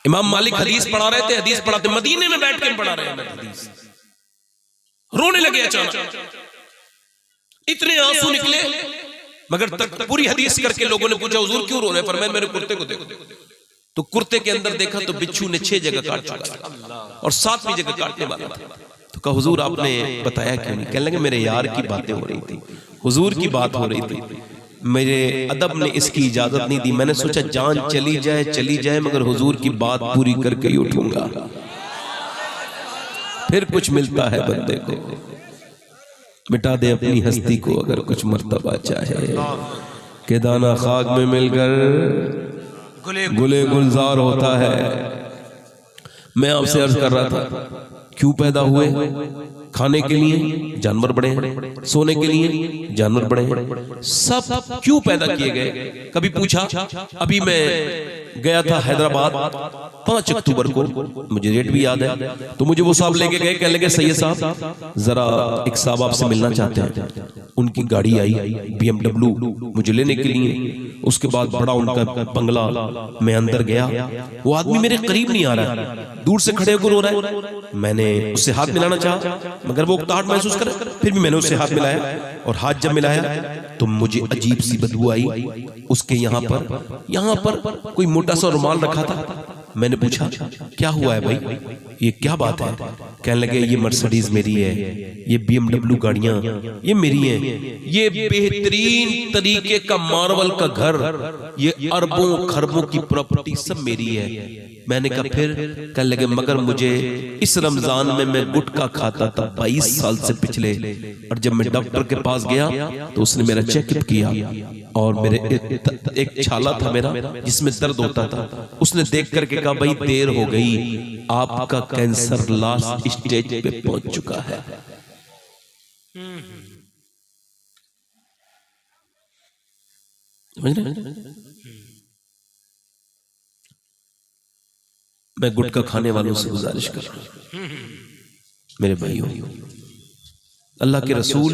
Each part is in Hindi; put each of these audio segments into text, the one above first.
इमाम मालिक हदीस पढ़ा रहे थे, हदीस पढ़ाते मदीने में बैठ के पढ़ा रहे हैं हदीस, रोने लगे अचानक, इतने आंसू निकले। मगर तक पूरी हदीस करके लोगों ने पूछा हुजूर क्यों रो रहे हैं? फरमाया मेरे कुर्ते को देखो। तो कुर्ते के अंदर देखा तो बिच्छू ने 6 जगह काट चुका था और 7वीं जगह काटने वाला था। तो कहा हुजूर आपने बताया क्यों नहीं? कहने लगे मेरे यार की बातें हो रही थी, हुजूर की बात हो रही थी, मेरे अदब ने इसकी इजाजत नहीं दी, मैंने सोचा जान चली जाए मगर हुजूर की बात पूरी करके ही उठूंगा, फिर कुछ मिलता है बंदे को। मिटा दे अपनी हस्ती को अगर कुछ मर्तबा चाहे, के दाना खाक में मिलकर गुले गुलजार होता है। मैं आपसे अर्ज कर रहा था क्यों पैदा हुए? खाने के लिए जानवर बड़े हैं, सोने के लिए जानवर बड़े हैं, सब क्यों पैदा किए गए? कभी पूछा? अभी मैं गया था हैदराबाद 5 अक्टूबर को, मुझे डेट भी याद है, तो मुझे वो साहब लेके गए, कहने लगे सैयद साहब जरा एक साहब आपसे मिलना चाहते हैं। उनकी गाड़ी आई BMW मुझे लेने के लिए, उसके बाद बड़ा उनका बंगला, मैं अंदर गया, वो आदमी मेरे करीब नहीं आ रहा है, दूर से खड़े होकर रो रहा है। मैंने उससे हाथ मिलाना चाहा मगर वो उकताहट महसूस करे, फिर भी मैंने उससे हाथ मिलाया और हाथ जब मिलाया तो मुझे अजीब सी बदबू आई। उसके यहाँ पर कोई मोटा सा रुमाल रखा था। मैंने पूछा क्या हुआ है भाई, ये क्या बात है? कहने लगे ये मर्सिडीज मेरी है, ये BMW गाड़ियां ये मेरी हैं, ये बेहतरीन तरीके का मार्बल का घर, ये अरबों खरबों की प्रॉपर्टी सब मेरी है। मैंने कहा फिर? कहने लगे मगर मुझे इस रमजान में मैं गुटखा खाता था 22 साल से पिछले, और जब मैं डॉक्टर के पास गया तो उसने मेरा चेकअप किया और मेरे एक छाला था मेरा जिसमें दर्द होता था, उसने देख करके कहा भाई देर हो गई, आपका कैंसर लास्ट स्टेज पे पहुंच चुका है। मैं गुटखा खाने वालों से गुजारिश कर रहा हूं, मेरे भाइयों, अल्लाह के रसूल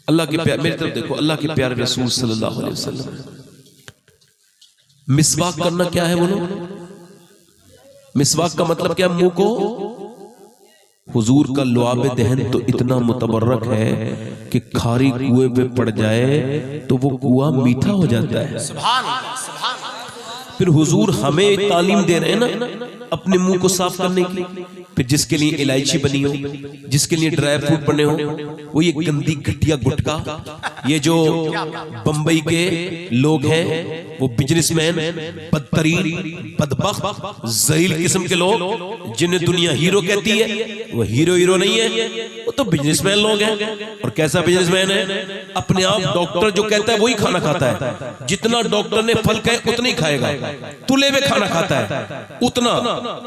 अल्लाह के प्यारे, मेरी तरफ देखो, अल्लाह के प्यारे रसूल सल्लल्लाहु अलैहि वसल्लम, मिसवाक करना क्या है बोलो? मिसवाक का मतलब क्या? मुंह को हुजूर का लुआब दहन तो इतना मुतबर्रक है कि खारी कुएं पे पड़ जाए तो वो कुआं मीठा हो जाता है। सुभान अल्लाह, सुभान अल्लाह। फिर हुजूर हमें तालीम दे रहे हैं ना अपने मुंह को साफ करने की। फिर जिसके लिए इलायची बनी हो, जिसके लिए ड्राई फ्रूट बने हो, वो ये गंदी घटिया गुटखा, ये जो बंबई के लोग हैं वो बिजनेसमैन, बदतरीन, बदबख्त, ज़लील किस्म के लोग जिन्हें दुनिया हीरो कहती है, वो हीरो नहीं है, वो तो बिजनेसमैन लोग हैं। और कैसा बिजनेसमैन है? अपने आप डॉक्टर जो कहता है वही खाना खाता है, जितना डॉक्टर ने फल कहे उतना ही खाएगा, तुले हुए खाना खाता है उतना,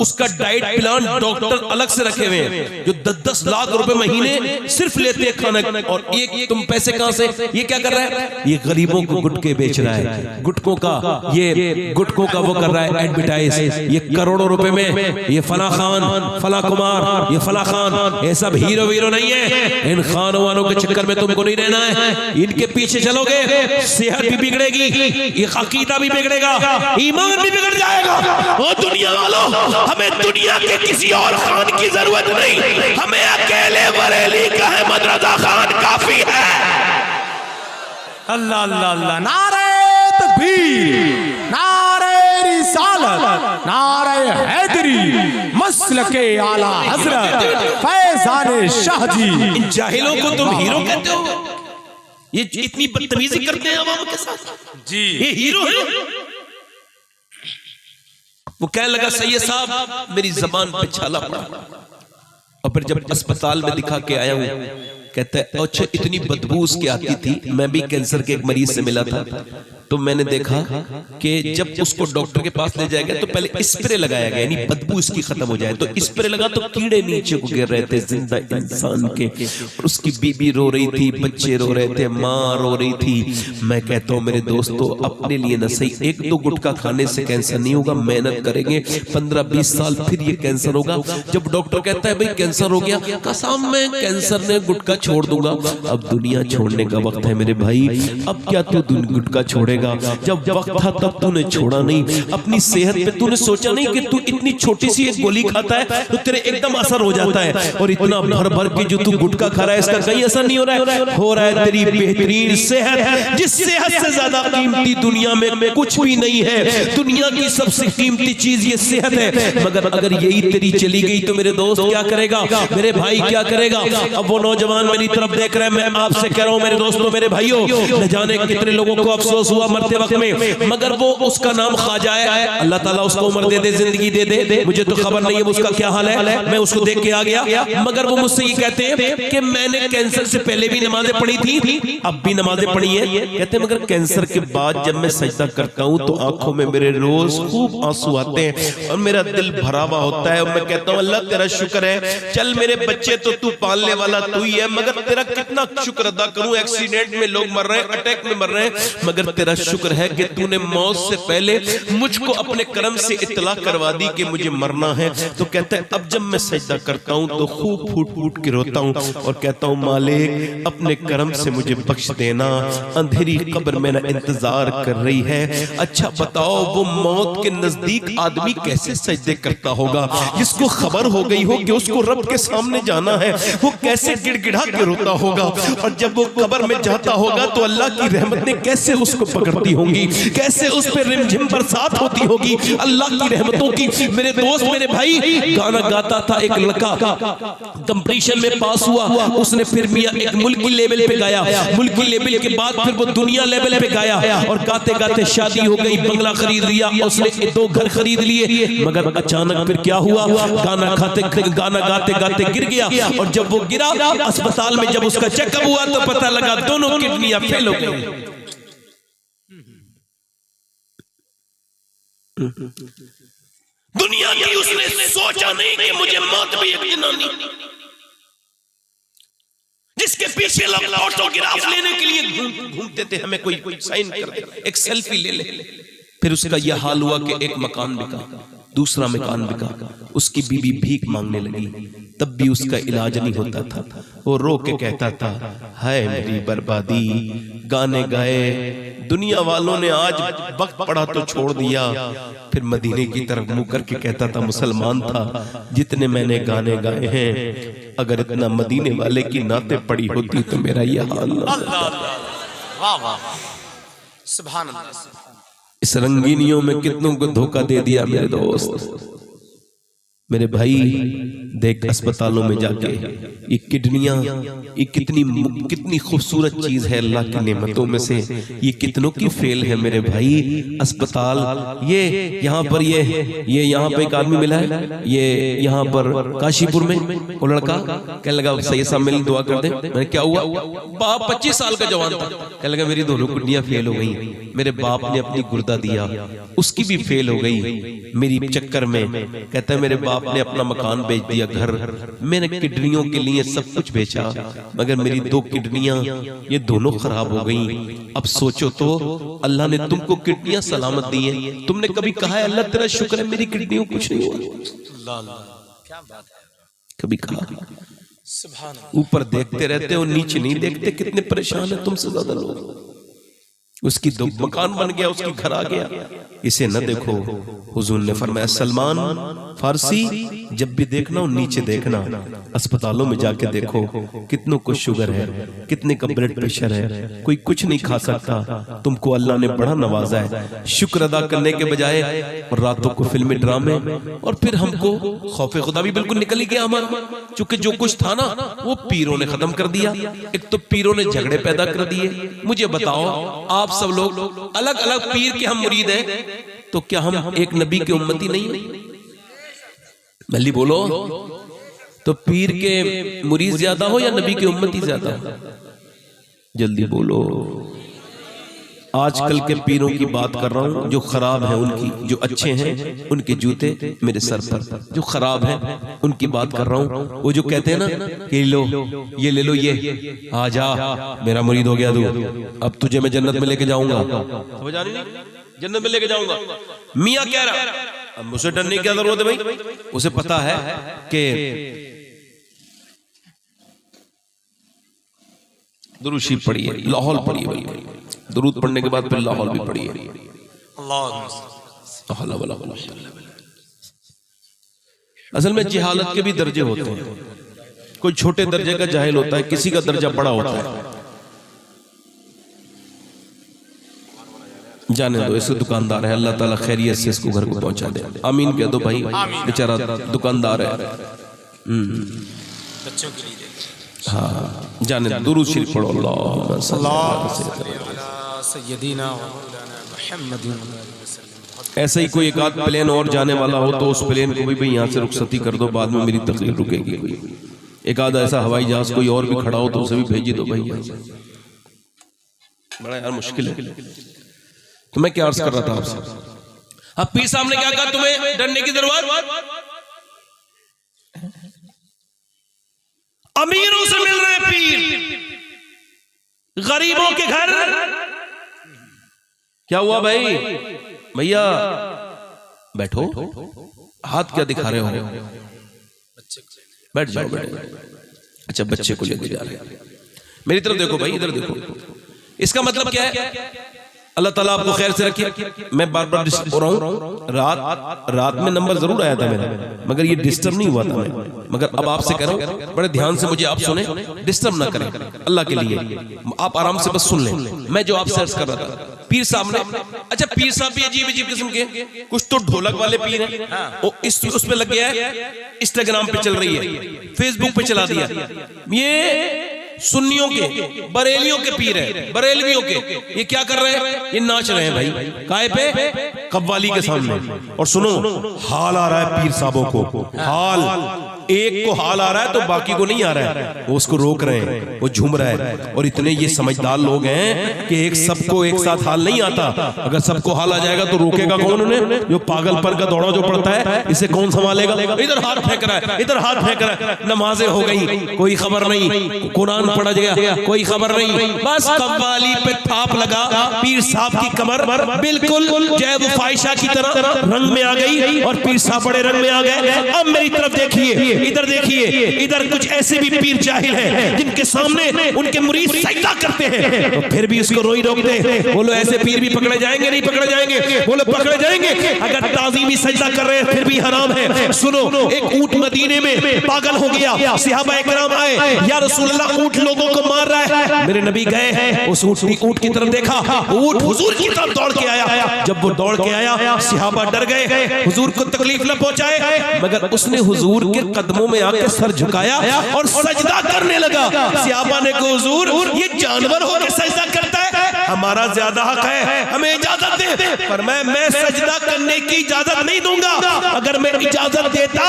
उसका डाइट प्लान डॉक्टर अलग से रखे हुए हैं जो 10-10 लाख रुपए महीने सिर्फ लेते हैं खाना। और एक तुम पैसे कहां से? ये क्या कर रहा है? ये गरीबों को गुटके बेच रहा है, गुटकों का वो कर रहा है एडवर्टाइज, ये करोड़ों रुपए में ये फला खान, फला कुमार, ये फला खान, ये सब हीरो नहीं है। इन खानों वालों के चक्कर में तुमको नहीं रहना है, इनके पीछे चलोगे सेहत भी बिगड़ेगी, ये अकीदा भी बिगड़ेगा, ईमान भी बिगड़ जाएगा। और दुनिया वालों, हमें दुनिया के किसी और खान की जरूरत नहीं, हमें अकेले बरेली का अहमद रजा खान काफी है। अल्लाह अल्लाह अल्लाह, नारे तकबीर, नारे रिसालत, नारे हैदरी, मसलके आला हजरत फैजान शाह जी। इन जाहिलों को तुम हीरो कहते हो? ये इतनी बदतमीजी करते हैं अवाम के साथ जी, ये हीरो है? वो कहने लगा सैयद साहब मेरी जबान पे छाला पड़ा, और फिर जब अस्पताल में दिखा के आया हूं, कहता है अच्छा इतनी बदबू उसकी आती थी, मैं भी कैंसर के एक मरीज से मिला था, तो मैंने देखा कि जब उसको डॉक्टर के पास ले जाया गया तो पहले स्प्रे लगाया गया, यानी बदबू इसकी खत्म हो जाए। तो स्प्रे लगा तो कीड़े नीचे को गिर रहे थे जिंदा इंसान के, और उसकी बीबी रो रही थी, बच्चे रो रहे थे, माँ रो रही थी। मैं कहता हूँ मेरे दोस्तों, अपने लिए न सही 1-2 गुटखा खाने से कैंसर नहीं होगा, मेहनत करेंगे 15-20 साल फिर ये कैंसर होगा। जब डॉक्टर कहता है भाई कैंसर हो गया, कसम में कैंसर ने गुटखा छोड़ दूंगा। अब दुनिया छोड़ने का वक्त है मेरे भाई, अब क्या तू गुटखा छोड़ेगा? जब वक्त था तब तूने छोड़ा नहीं। अपनी सेहत पे तूने सोचा नहीं कि तू इतनी छोटी सी एक गोली खाता है तो तेरे एकदम असर हो जाता है, और इतना भर भर के जो तू गुटखा खा रहा है इसका कहीं असर नहीं हो रहा है तेरी बेहतरीन सेहत, जिस सेहत से ज्यादा कीमती दुनिया में कुछ भी नहीं है। दुनिया की सबसे कीमती चीज ये सेहत है, मगर अगर यही तेरी चली गई तो मेरे दोस्त क्या करेगा, मेरे भाई क्या करेगा? अब वो नौजवान मेरी तरफ देख रहे हैं, मैं आपसे कह रहा हूं मेरे दोस्तों, मेरे भाइयों, न जाने कितने लोगों को अफसोस हुआ मरते वक्त में, मगर वो उसका नाम ख्वाजा है, अल्लाह ताला उसको उम्र दे दे, जिंदगी दे दे, मुझे तो खबर नहीं है उसका क्या हाल है, मैं उसको देख के आ गया। मगर वो मुझसे ये कहते हैं कि मैंने कैंसर से पहले भी नमाजें पढ़ी थी, अब भी नमाजें पढ़ी है। कहते हैं मगर कैंसर के बाद जब मैं सजदा करता हूँ तो आंखों में मेरे रोज खूब आंसू आते हैं और मेरा दिल भरा हुआ होता है, और मैं कहता हूँ अल्लाह तेरा शुक्र है, चल मेरे बच्चे तो तू पालने वाला तू ही है, मगर तेरा कितना शुक्र अदा करूं। एक्सीडेंट में लोग मर रहे हैं, अटैक में मर रहे हैं, मगर तेरा शुक्र है कि तूने मौत से पहले मुझको अपने कर्म से इत्तला करवा दी कि मुझे मरना है। तो कहता है अब जब मैं सजदा करता हूं तो खूब फूट फूट के रोता हूं और कहता हूं मालिक अपने कर्म से मुझे बख्श देना, अंधेरी कब्र मेरा इंतजार कर रही है। अच्छा बताओ वो मौत के नजदीक आदमी कैसे सजदे करता होगा, जिसको खबर हो गई हो कि उसको रब के सामने जाना है, वो कैसे गिड़गिड़ा के रोता होगा, और जब वो कब्र में जाता होगा तो अल्लाह की रहमतें कैसे उसको पकड़ती होंगी, कैसे उस पर रिमझिम बरसात होती होगी अल्लाह की रहमतों की। मेरे दोस्त मेरे भाई, गाना गाता था एक लड़का, कंपटीशन में पास हुआ, उसने फिर मियां एक मुल्की लेवल पे गाया, मुल्की लेवल के बाद फिर वो दुनिया लेवल पे गाया, और गाते गाते शादी हो गई, बंगला खरीद लिया, उसने 2 घर खरीद लिए। मगर अचानक फिर क्या हुआ, गाना गाते गाते गिर गया, और जब वो गिरा अस्पताल में जब उसका चेकअप हुआ तो पता लगा दोनों किडनियां फेल हो गई। दुनिया की उसने सोचा नहीं कि मुझे मौत भी एक दिन आनी, जिसके पीछे लोग ऑटोग्राफ लेने के लिए घूमते थे, हमें कोई साइन कर दे, एक सेल्फी ले ले। फिर उसका यह हाल हुआ कि एक मकान बिका, दूसरा मकान बिका, उसकी बीवी भीख मांगने लगी, तब भी उसका इलाज नहीं होता था। वो रो के कहता था हाय मेरी बर्बादी, गाने गाए, दुनिया वालों ने आज वक्त पड़ा तो छोड़ दिया। फिर मदीने की तरफ मुंह करके कहता था मुसलमान था, जितने मैंने गाने गाए हैं, अगर इतना मदीने वाले की नाते पड़ी होती तो मेरा यह हाल ना होता। सुभान अल्लाह। इस रंगीनियों में कितनों को धोखा दे दिया मेरे दोस्त मेरे भाई। देख अस्पतालों में जाके ये किडनियां, ये कितनी खूबसूरत चीज है अल्लाह की नेमतों में से, ये कितनों की फेल है मेरे भाई। अस्पताल ये यहाँ पर ये यहाँ पे एक आदमी मिला है, ये यहाँ पर काशीपुर में, वो लड़का क्या लगा सही साहब मिल दुआ कर दे। मैंने क्या हुआ, बाप 25 साल का जवान था, क्या लगा मेरी दोनों किडनियां फेल हो गई, मेरे बाप ने अपनी गुर्दा दिया उसकी भी फेल हो गई मेरी चक्कर में। कहता है मेरे बाप ने अपना मकान बेच दिया, घर, मैंने किडनियों के लिए सब कुछ बेचा, मगर मेरी 2 किडनियां ये दोनों खराब हो गई। अब सोचो तो अल्लाह ने तुमको किडनियां सलामत दी हैं, तुमने कभी कहा है अल्लाह तेरा शुक्र है मेरी किडनियों कुछ नहीं हुआ? क्या बात है, कभी कहा? ऊपर देखते रहते हो, नीचे नहीं देखते। कितने परेशान है तुमसे ज्यादा लोग। उसकी 2 मकान बन गया, उसकी घर आ गया, इसे न देखो। हुजूर ने फरमाया सलमान फारसी जब भी देखना हो नीचे देखना, अस्पतालों में जाके देखो कितनों को शुगर है, कितने का ब्लड प्रेशर है, कोई कुछ नहीं खा सकता। तुमको अल्लाह ने बड़ा नवाजा है, शुक्र अदा करने के बजाय और रातों को फिल्मी ड्रामे, और फिर हमको खौफे खुदा भी बिल्कुल निकल ही गया हमारा, क्योंकि जो कुछ था ना वो पीरों ने खत्म कर दिया। एक तो पीरों ने झगड़े पैदा कर दिए। मुझे बताओ आप सब लोग अलग अलग पीर के हम मुरीद हैं, तो क्या हम एक नबी के उम्मती नहीं है? जल्दी बोलो, तो पीर के मुरीद ज्यादा हो या नबी के उम्मती ज्यादा हो? जल्दी बोलो। आजकल के पीरों की बात कर रहा हूं, जो खराब है उनकी, जो अच्छे हैं उनके जूते मेरे सर पर, जो खराब है उनकी बात कर रहा हूं। वो जो कहते हैं ना कि लो ये ले लो, ये आ जा मेरा मुरीद हो गया तू, अब तुझे मैं जन्नत में लेके जाऊंगा, समझ आ रही नहीं, जन्नत में लेके जाऊंगा। मियां कह रहा, अब मुझसे डरने की क्या जरूरत है भाई, उसे पता है कि दुरूद शरीफ पढ़ी है, लाहौल पढ़ी है, दुरूद पढ़ने के बाद फिर लाहौल भी पढ़ी है। असल में जहालत के भी दर्जे होते हैं, कोई छोटे दर्जे का जाहिल होता है, किसी का दर्जा बड़ा होता है। जाने दो, इसको दुकानदार है, अल्लाह ताला खैरियत से इसको घर को पहुंचा दे, आमीन कह दो भाई, बेचारा दुकानदार है। बच्चों के लिए हाँ, जाने दो, दुरूद शरीफ पढ़ो, ऐसा ही कोई एक आध प्लेन और जाने वाला हो तो उस प्लेन को भी भाई यहाँ से रुखसती कर दो, बाद में मेरी तकलीफ रुकेगी। एक आध ऐसा हवाई जहाज कोई और भी खड़ा हो तो उसे भी भेजी दो भाई, बड़ा यार मुश्किल है। तो मैं क्या अर्ज कर रहा था आपसे, अब पीर साहब ने क्या कहा, तुम्हें डरने की जरूरत, अमीरों से मिल रहे पीर, गरीबों के घर क्या हुआ भाई, भैया बैठो, हाथ क्या दिखा रहे हो, बैठ जाओ, बैठ जाओ। अच्छा बच्चे को लेके जा रहे हैं, मेरी तरफ देखो भाई, इधर देखो, इसका मतलब क्या है, अल्लाह ताला आपको खैर से रखे। मैं बार बार डिस्टर्ब हो रहा हूँ, रात में नंबर जरूर आया था मेरा, मगर ये डिस्टर्ब नहीं हुआ था मैं, मगर अब आपसे कह रहा हूँ बड़े ध्यान से मुझे आप सुने, डिस्टर्ब ना करें अल्लाह के लिए, आप आराम से बस सुन लें। मैं जो आपसे अर्ज कर रहा था, पीर साहब ने, अच्छा पीर साहब भी अजीब अजीब किस्म के, कुछ तो ढोलक वाले पीर हैं, उस पे लग गया है, इंस्टाग्राम पे चल रही है, फेसबुक पे चला दिया, ये सुन्नियों के, बरेलियों के पीर है, बरेलवियों के, ये क्या कर रहे हैं, ये नाच रहे हैं भाई, काहे पे, कव्वाली के सामने। और सुनो, हाल आ रहा है पीर साहबों को, हाल एक को हाल आ रहा है तो बाकी को नहीं आ रहा है, वो उसको रोक रहे हैं, वो झूम रहा है। और इतने ये समझदार लोग हैं कि एक सबको एक साथ हाल नहीं आता, अगर सबको हाल आ जाएगा तो रोकेगा कौन उन्हें, जो पागलपन का दौड़ा जो पड़ता है, इसे कौन संभालेगा। इधर हाथ फेंक रहा है, इधर हाथ फेंक रहा है, नमाजें हो गई कोई खबर नहीं, कुरान पढ़ा गया कोई खबर नहीं, बस कव्वाली पे थाप लगा, पीर साहब की कमर बिल्कुल जैब फाइशा की तरह रंग में आ गई और पीर साहब बड़े रंग में आ गए। अब मेरी तरफ देखिए, इधर देखिए, इधर कुछ ऐसे भी पीर जाहिल हैं जिनके सामने उनके मुरीद सजदा करते हैं तो फिर भी उसको रोई रोकते हैं। बोलो ऐसे पीर भी पकड़े जाएंगे, नहीं पकड़े जाएंगे, बोलो पकड़े जाएंगे। अगर ताज़ीमी सजदा कर रहे हैं फिर भी हराम है। सुनो, एक ऊंट मदीने में पागल हो गया, सहाबा इकराम आए, या रसूलल्लाह ऊंट लोगों को मार रहा है। मेरे नबी गए, उस ऊंट की तरफ देखा, ऊंट हुजूर की तरफ दौड़ के आया। जब वो दौड़ के आया सहाबा डर गए, हुजूर को तकलीफ न पहुंचाए, मगर उसने हुजूर के कदमों में आके सर झुकाया और सजदा करने लगा। सहाबा ने कहा हुजूर ये जानवर होकर सजदा करता है, हमारा ज्यादा हक है, हमें इजाजत दे। पर मैं सजदा करने की इजाजत नहीं दूंगा। अगर मैं इजाजत देता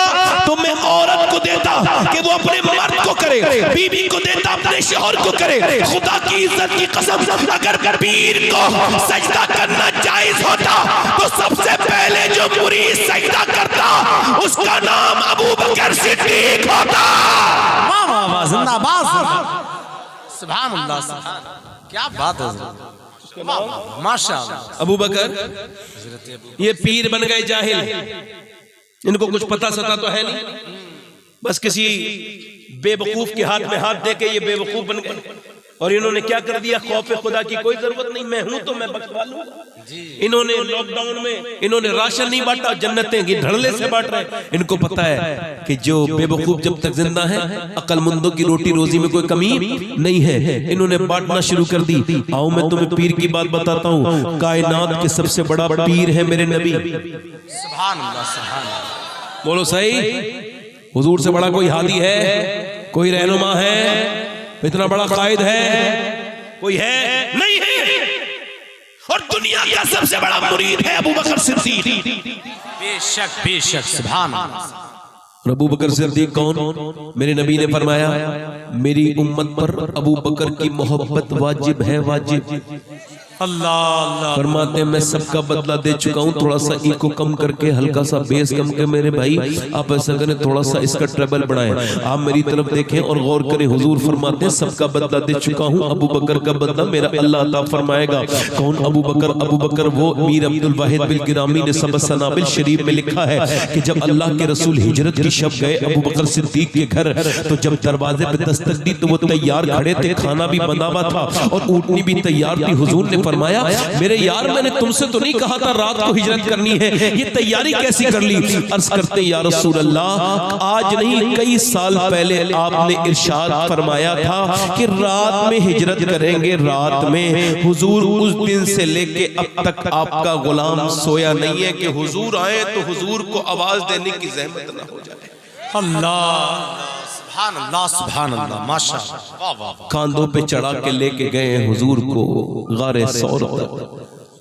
तो मैं औरत को देता कि वो अपने मर्द को करे, बीबी को देता अपने शौहर को करे। खुदा की इज्जत की कसम, अगर पीर को सजदा करना जायज होता तो सबसे पहले जो मुरीद सजदा करता उसका नाम अबू बकर सिद्दीक होता। जिंदाबाद, सुभान अल्लाह, क्या बात है, माशाअल्लाह। अबू बकर ये पीर बन गए जाहिल, इनको कुछ पता सता तो है नहीं, बस किसी बेवकूफ के हाथ में हाथ देके ये बेवकूफ बन गए। और इन्होंने क्या कर दिया, खौफ खुदा की कोई जरूरत नहीं, मैं हूं तो मैं बख्शवा लूंगा। इन्होंने लॉकडाउन में इन्होंने राशन नहीं बांटा, जन्नतें की धड़ल्ले से बांट रहे। इनको पता है कि जो बेवकूफ जब तक जिंदा है अक्लमंदों की रोटी रोजी में कोई कमी नहीं है। इन्होंने बांटना शुरू कर दी। आओ मैं तुम्हें पीर की बात बताता हूँ, कायनात के सबसे बड़ा पीर है मेरे नबी। सुभान अल्लाह, सुभान अल्लाह, बोलो सही। हुजूर से बड़ा कोई हादी है, कोई रहनुमा है, इतना बड़ा कायद है, कोई है नहीं है। और दुनिया का सबसे बड़ा मुरीद है अबू बकर सिद्दीक। बेशक बेशक, सुभान अल्लाह। अबू बकर सिद्दीक कौन? मेरे नबी ने फरमाया मेरी उम्मत पर अबू बकर की मोहब्बत वाजिब है, वाजिब। अल्लाह फरमाते हैं मैं सबका बदला दे चुका हूँ, थोड़ा सा इको कम करके, हल्का सा बेस कम के मेरे भाई आप ऐसा करें, थोड़ा सा इसका ट्रेबल बढ़ाएं, आप मेरी तरफ देखें और गौर करें। हुजूर फरमाते हैं सबका बदला दे चुका हूँ, अबू बकर का बदला मेरा अल्लाह अता फरमाएगा। कौन अबू बकर? अबू बकर वो मीर अब्दुल वाहिद बिल गिरामी ने सबस सनाबिल शरीफ में लिखा है कि जब अल्लाह के रसूल हिजरत की शब गए अबू बकर सिद्दीक के घर, तो जब दरवाजे पे दस्तक दी तो वो तैयार खड़े थे, खाना भी बना हुआ था और ऊँटनी भी तैयार थी। हुजूर ने फरमाया मेरे यार मैंने तुमसे तो नहीं कहा था रात को हिजरत करनी है, ये तैयारी कैसी कर ली? अर्ज करते या रसूल अल्लाह, आज नहीं कई साल पहले आपने इरशाद फरमाया था कि रात में हिजरत करेंगे, रात में। हुजूर उस दिन से लेके अब तक आपका गुलाम सोया नहीं है कि हुजूर आए तो हुजूर को आवाज देने की जहमत ना हो जाए। अल्लाह सुभान अल्लाह माशाअल्लाह। कांधों पे चढ़ा के लेके गए हुजूर को गारे सौर तक।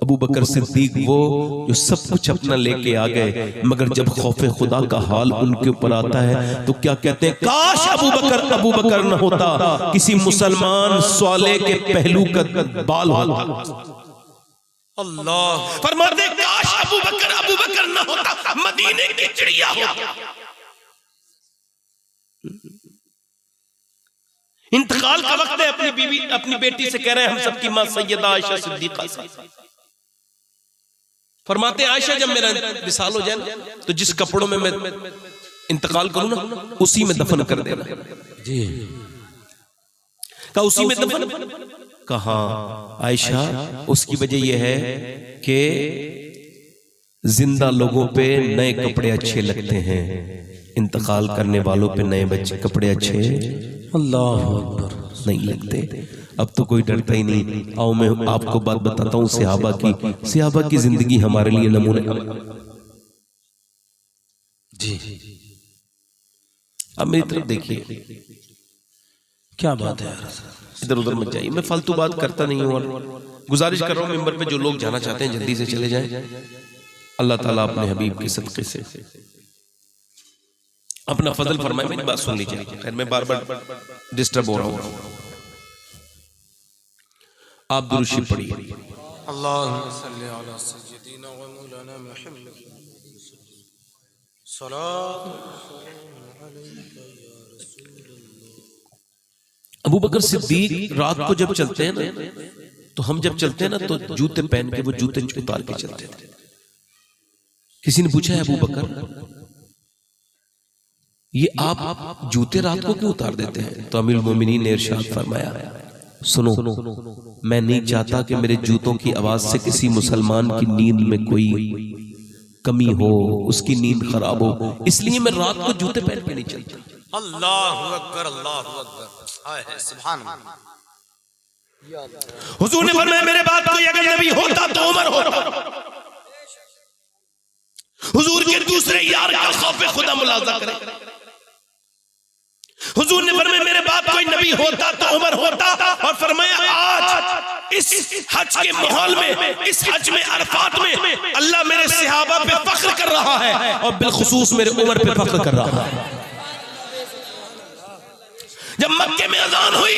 अबू बकर सिद्दीक वो जो सब कुछ अपना लेके आ गए, मगर जब खौफे खुदा का हाल उनके ऊपर आता है तो क्या कहते हैं, काश अबू बकर न होता, किसी मुसलमान स्वाले के पहलू का बाल होता। अल्लाह फरमाते काश अबू बकर न होता, मदीने की चिड़िया होता। इंतकाल का वक्त है, अपनी बीवी अपनी बेटी से कह रहे हैं हम सबकी मां सैयदा आयशा सिद्दीका से। फरमाते आयशा जब मेरा विसाल हो जाए तो जिस कपड़ों में मैं इंतकाल करूं ना उसी में दफन कर देना। जी कहा उसी में दफन? कहा आयशा उसकी वजह यह है कि जिंदा लोगों पे नए कपड़े अच्छे लगते हैं, इंतकाल करने वालों पे नए बच्चे कपड़े अच्छे अल्लाह अकबर नहीं लगते। अब तो कोई डरता ही नहीं। आओ मैं आपको बात बताता हूँ सहाबा की जिंदगी हमारे लिए नमूने। जी अब मेरी तरफ देखिए, क्या बात है यार, इधर उधर मत जाइए, मैं फालतू बात करता नहीं हूँ और गुजारिश कर रहा हूँ मिंबर पे जो लोग जाना चाहते हैं जल्दी से चले जाएं। अल्लाह ताला अपने हबीब के सदक़े से अपना फजल फरमाए। मेरी बात सुन लीजिए, खैर मैं बार बार डिस्टर्ब हो रहा हूँ। आप दुरूद शरीफ पढ़िए। अल्लाहुम्मा सल्ली अला सय्यिदिना व मौलाना मुहम्मद सल्लल्लाहु अबू बकर सिद्दीक रात को जब चलते हैं ना, तो हम जब चलते हैं ना तो जूते पहन के वो जूते उतार के चलते थे। किसी ने पूछा है अबू बकर ये आप जूते रात को क्यों उतार देते हैं? तो अमीरुल मोमिनीन ने इरशाद फरमाया, सुनो मैं नहीं चाहता कि मेरे जूतों की आवाज से किसी मुसलमान की नींद में कोई कमी हो, उसकी नींद खराब हो, इसलिए मैं रात को जूते पहन के नहीं चलता। अल्लाहु अकबर अल्लाहु अकबर सुभान अल्लाह। हुजूर ने फरमाया मेरे बाद कोई अगर नबी होता तो उमर होता। हुजूर के दूसरे यार का खौफ खुदा मुलाजा करे। हुजूर ने फरमाया मेरे बाद कोई नबी होता तो उमर होता। और फरमाया आज इस हज के माहौल में, इस हज में अरफात में अल्लाह मेरे सहाबा पे फख्र कर रहा है और बिलखुसूस मेरे उमर पे फख्र कर रहा है। जब मक्के में अजान हुई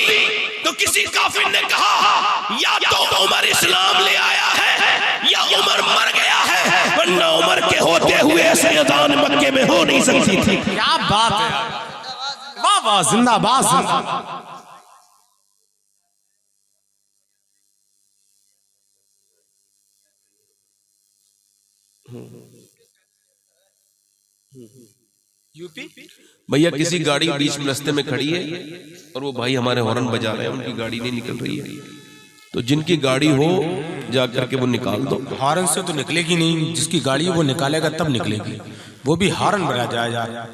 तो किसी काफिर ने कहा या तो उमर इस्लाम ले आया है या उमर मर गया है, वरना उमर के होते हुए ऐसे अजान मक्के में हो नहीं सकती थी। क्या बात है, वाह वाह, जिंदाबाद जिंदाबाद। यूपी भैया किसी गाड़ी बीच में रास्ते में खड़ी है और वो भाई हमारे हॉर्न बजा रहे हैं, उनकी गाड़ी नहीं निकल रही है, तो जिनकी गाड़ी हो जाकर के वो निकाल दो। हॉर्न से तो निकलेगी नहीं, जिसकी गाड़ी है वो निकालेगा तब निकलेगी, वो भी हॉर्न बजा जा रहा है,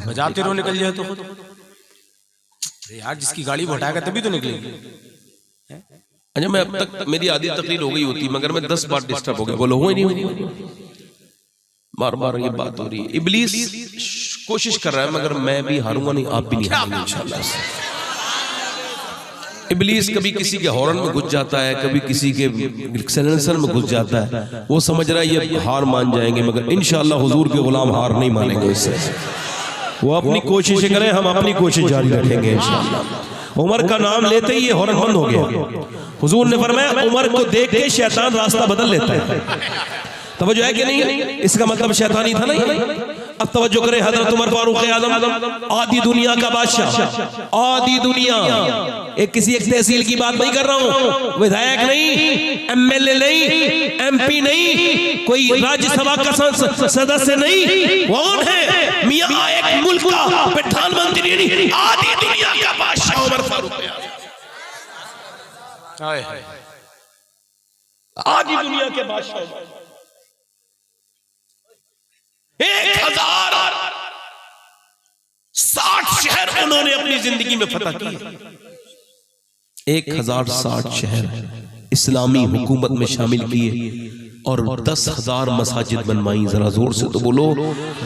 बजाते रहो निकल जाए तो खुद। यार जिसकी गाड़ी वो हटाएगा तभी तो निकलेगी। अच्छा मैं अब तक मेरी आधी तकरीर हो गई होती मगर मैं 10 बार डिस्टर्ब हो गया, बोलो हो ही नहीं हो, बार बार ये बात हो रही है। इब्लीस कोशिश कर रहा है मगर मैं भी हारूंगा नहीं, आप भी नहीं हारेंगे इंशाल्लाह। इब्लीस कभी किसी के हॉर्न में घुस जाता है, कभी किसी के साइलेंसर में घुस जाता है, वो समझ रहा है ये हार मान जाएंगे, मगर इंशाल्लाह हुजूर के गुलाम हार नहीं मानेंगे इससे। वो अपनी कोशिशें करें, हम अपनी कोशिश जारी रखेंगे इंशाल्लाह। उमर का नाम लेते ही ये हॉर्न बंद हो गया। हुजूर ने फरमाया उमर को देख के शैतान रास्ता बदल लेता है। तवज्जो है कि नहीं? इसका मतलब शैतानी था नहीं। अब तवज्जो करें, हजरत उमर फारूक आजम आदि दुनिया का बादशाह, आदि दुनिया, एक किसी एक तहसील की बात नहीं कर रहा हूं, विधायक नहीं, एमएलए नहीं, एमपी नहीं, कोई राज्यसभा का सदस्य नहीं, कौन है? मियां एक मुल्क का प्रधानमंत्री नहीं, आदि दुनिया का बादशाह उमर फारूक आदि दुनिया के बादशाह। 1060 शहर उन्होंने अपनी जिंदगी में फतह किए। 1060 शहर इस्लामी हुकूमत में शामिल किए और 10,000 मसाजिद बनवाई। जरा जोर से तो बोलो,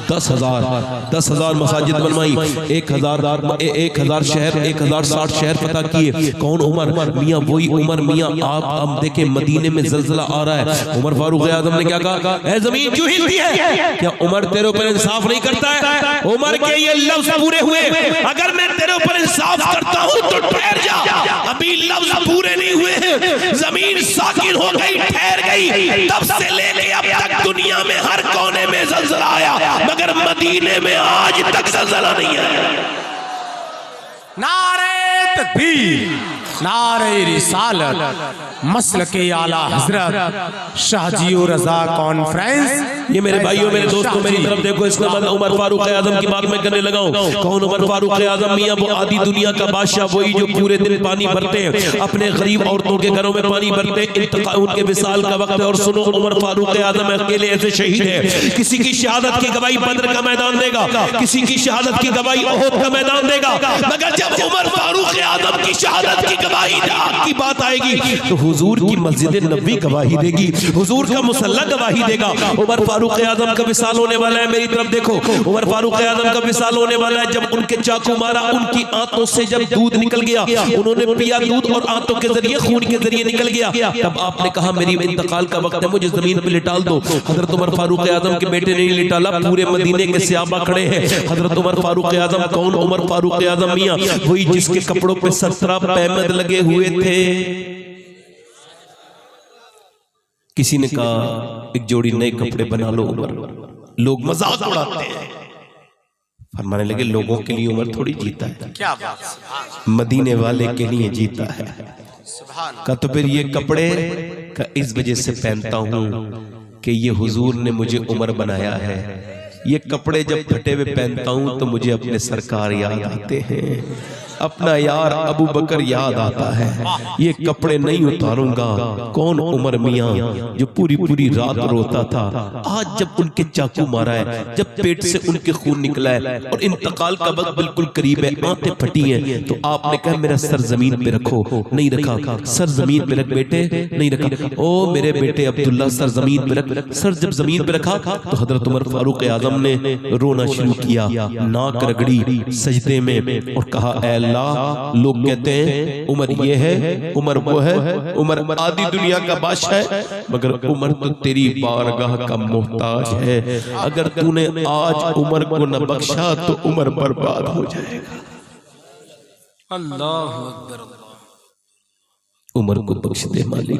10,000 मसाजिद बनवाई। 1,000 शहर, 1060 शहर पता किए। कौन? उमर मियां, वही उमर मियां। आप देखें, मदीने में जलजला आ रहा है, उमर फारूक आजम ने क्या कहा? ऐ जमीन क्यों हिलती है? क्या उमर तेरे ऊपर इंसाफ नहीं करता है? उमर के ये लफ्ज पूरे हुए, अगर मैं तेरे ऊपर इंसाफ करता हूं तो ठहर जा। अभी लफ्ज पूरे नहीं हुए हैं, जमीन साकिन हो गई, ठहर गई। तब से लेके अब तक दुनिया में हर कोने में ज़लज़ला आया, मगर मदीने में आज तक ज़लज़ला नहीं आया। नारे तकबीर, नारे रिसालत, मसलके आला हजरत शाहजी और रजा कॉन्फ्रेंस। ये मेरे भाइयों, मेरे दोस्तों, मेरी तरफ देखो। इसके बाद उमर फारूक आजम की बात मैं करने लगा हूं। कौन उमर फारूक आजम? मियां वो आदि दुनिया का बादशाह, वही जो पूरे दिन पानी भरते हैं, अपने गरीब औरतों के घरों में पानी भरते हैं। उनके विसाल का वक्त है और सुनो, उमर फारूक आजम अकेले ऐसे शहीद है। किसी की शहादत की गवाही बद्र का मैदान देगा, किसी की शहादत की गवाही ओहद का मैदान देगा, मगर जब उमर फारूक आजम की शहादत की गवाही की बात आएगी तो हुजूर की मस्जिद नबी गवाही देगी, हुजूर का मुसल्ला गवाही देगा। उमर फारूक आजम का विसाल होने वाला है। मेरी तरफ देखो, उमर फारूक आजम का विसाल होने वाला है। जब उनके चाकू मारा, उनकी आंतों से जब दूध निकल गया, उन्होंने पिया दूध और आंतों के जरिए, खून के जरिए निकल गया। तब आपने कहा मेरी इंतकाल का वक्त है, मुझे जमीन पे लिटाल दो। हजरत उमर फारूक आजम के बेटे ने लिटाला, पूरे मदीने के सहाबा खड़े हैं। हजरत उमर फारूक आजम कौन? उमर फारूक आजम मियां, वही जिसके कपड़ों पे 17 पैमद लगे हुए थे। किसी ने कहा एक जोड़ी नए कपड़े बना लो उमर, लोग मजाक उड़ाते हैं। फरमाने लगे लोगों के लिए उमर थोड़ी जीता है, क्या बात, मदीने वाले के लिए जीता है। का तो फिर ये कपड़े का इस वजह से पहनता हूं कि ये हुजूर ने मुझे उमर बनाया है। ये कपड़े जब फटे हुए पहनता हूं तो मुझे अपने सरकार याद आते हैं, अपना यार अबू बकर याद आता है। ये कपड़े नहीं उतारूंगा। कौन? उमर मियां, जो पूरी पूरी रात रोता था। आज जब उनके चाकू मारा है, जब पेट से उनके खून निकला है और इंतकाल का वक्त बिल्कुल करीब है, आंखें फटी हैं, तो आपने कहा मेरा सर जमीन पे रखो। नहीं रखा। सर जमीन पे रख बेटे, नहीं रखा। ओ मेरे बेटे अब्दुल्ला, सर जमीन पे रख। सर जब जमीन पे रखा तो हजरत उमर फारूक आजम ने रोना शुरू किया, नाक रगड़ी सजदे में और कहा ऐ अल्लाह, लोग कहते हैं उमर ये है, उमर वो है, उमर आदि दुनिया का बादशाह है, मगर उमर तो तेरी बारगाह का मोहताज है। अगर तूने आज उमर को न बख्शा तो उमर बर्बाद हो जाएगा। अल्लाह अकबर। उमर को बख्श दे मालिक।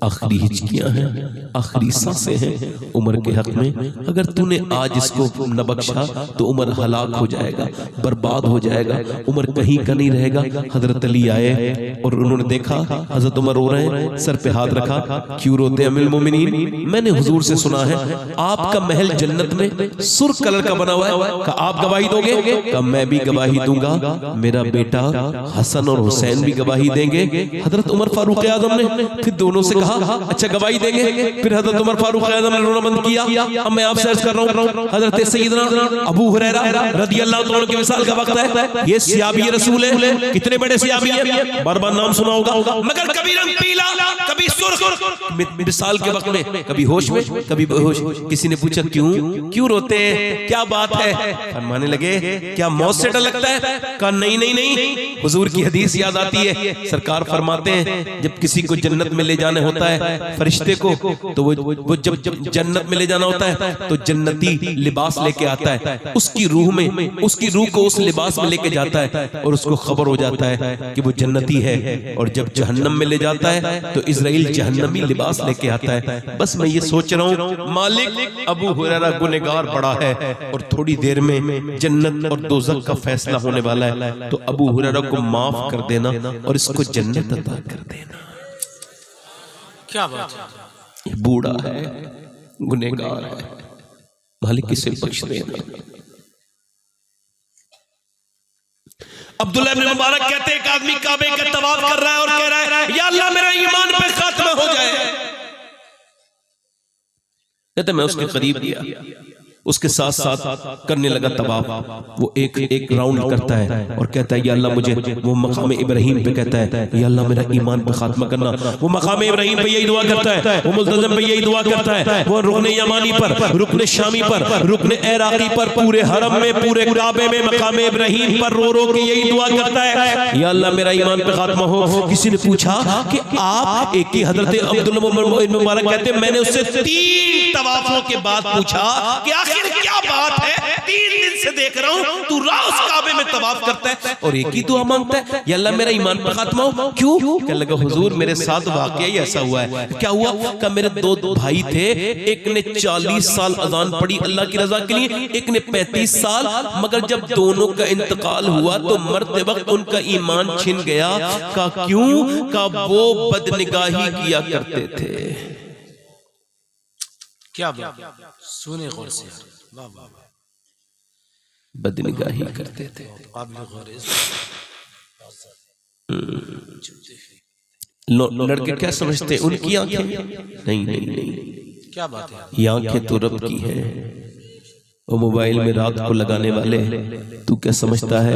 आखिरी हिचकियां हैं, आखिरी सांसें हैं उमर के हक में। अगर तूने आज इसको न बख्शा तो उमर हलाक हो जाएगा, बर्बाद हो जाएगा, उमर कहीं का नहीं रहेगा। हजरत अली आए और उन्होंने देखा हजरत उमर रो रहे हैं, सर पे हाथ रखा। क्यों रोते अमीरुल मोमिनीन? मैंने हुजूर से सुना है आपका महल जन्नत में सुर्ख कलर का बना हुआ है, का आप गवाही दोगे? का मैं भी गवाही दूंगा, मेरा बेटा हसन और हुसैन भी गवाही देंगे। हजरत उमर फारूक आजम ने फिर दोनों से कहा अच्छा गवाही देंगे। फिर हजरत उमर फारूक आजम ने रोना बंद किया। अब मैं आपसे अर्ज कर रहा हूं, हजरत सैयदना अबू हुरैरा रदियल्लाहु तआला के विसाल का वक्त है। ये सहाबी रसूल है, कितने बड़े सहाबी हैं, बार बार नाम सुना होगा, मगर कभी रंग पीला, कभी सुर्ख, विसाल के वक्त में कभी होश में, कभी बेहोश। किसी ने पूछा क्यों रोते हैं, क्या बात है? फरमाने लगे क्या मौत से डर लगता है? कहा नहीं, हुजूर की हदीस याद आती है। सरकार फरमाते हैं हैं जब किसी को जन्नत में ले जाने होता है फरिश्ते को, तो वो जब जन्नत में ले जाना होता है तो जन्नती लिबास लेके आता है, उसकी रूह को उस लिबास में लेके जाता है और उसको खबर हो जाता है कि वो जन्नती है। और जब जहन्नम में ले जाता है तो इज़राइल जहन्नमी लिबास लेके आता है। बस मैं ये सोच रहा हूँ मालिक अबू हुरैरा गुनहगार बड़ा है और थोड़ी देर में जन्नत और दोज़ख का फैसला होने वाला है, तो अबू हुरैरा को माफ कर देना और इसको जन्नत अता कर देना। क्या बात है, ये बूढ़ा है, गुनहगार है, मालिक इसे बख्श देना। अब्दुल्लाह इब्न मुबारक कहते हैं एक आदमी काबे का तवाफ कर रहा है और कह रहा है या अल्लाह मेरा ईमान पे खात्मा हो जाए। कहते मैं उसके करीब गया, उसके साथ साथ करने लगा तवाफ। वो एक राउंड करता है और कहता है या अल्लाह मुझे, वो मकाम इब्राहिम पे कहता है या अल्लाह मेरा ईमान पे खात्मा करना। वो मकाम इब्राहिम पे यही दुआ करता है, वो मुल्तज़म पे यही दुआ करता है, वो रुकने यमानी पर, रुकने शामी पर, रुकने इराकी पर, पूरे हरम में, पूरे काबे में मकाम इब्राहिम पर रो रो के यही दुआ करता है या अल्लाह मेरा ईमान पे खात्मा हो। किसी ने पूछा कि आप एक ही हजरत अब्दुल्लाह इब्न मुबारक कहते हैं मैंने उससे 3 तवाफों के बाद पूछा कि आखिर क्या बात है, 3 दिन से देख रहा हूं तू रोज काबे में तवाफ करता है और एक ही दुआ मांगता है या अल्लाह मेरा ईमान पर खात्मा हो। क्यों? कहने लगा हुजूर मेरे साथ वाकया ही ऐसा हुआ है। क्या हुआ? कि मेरे 2 भाई थे, एक ने 40 साल अजान पढ़ी अल्लाह की रजा के लिए, एक ने 35 साल, मगर जब दोनों का इंतकाल हुआ तो मरते वक्त उनका ईमान छिन गया। का क्यों? का वो बदनिगाही किया करते थे। क्या बात, सुने गौर से, वाह वाह, बदनिगाही करते थे। लड़के क्या समझते उनकी आंखें? नहीं, क्या बात है, ये आंखें तो रब की हैं। वो मोबाइल में रात को लगाने वाले, तू क्या समझता है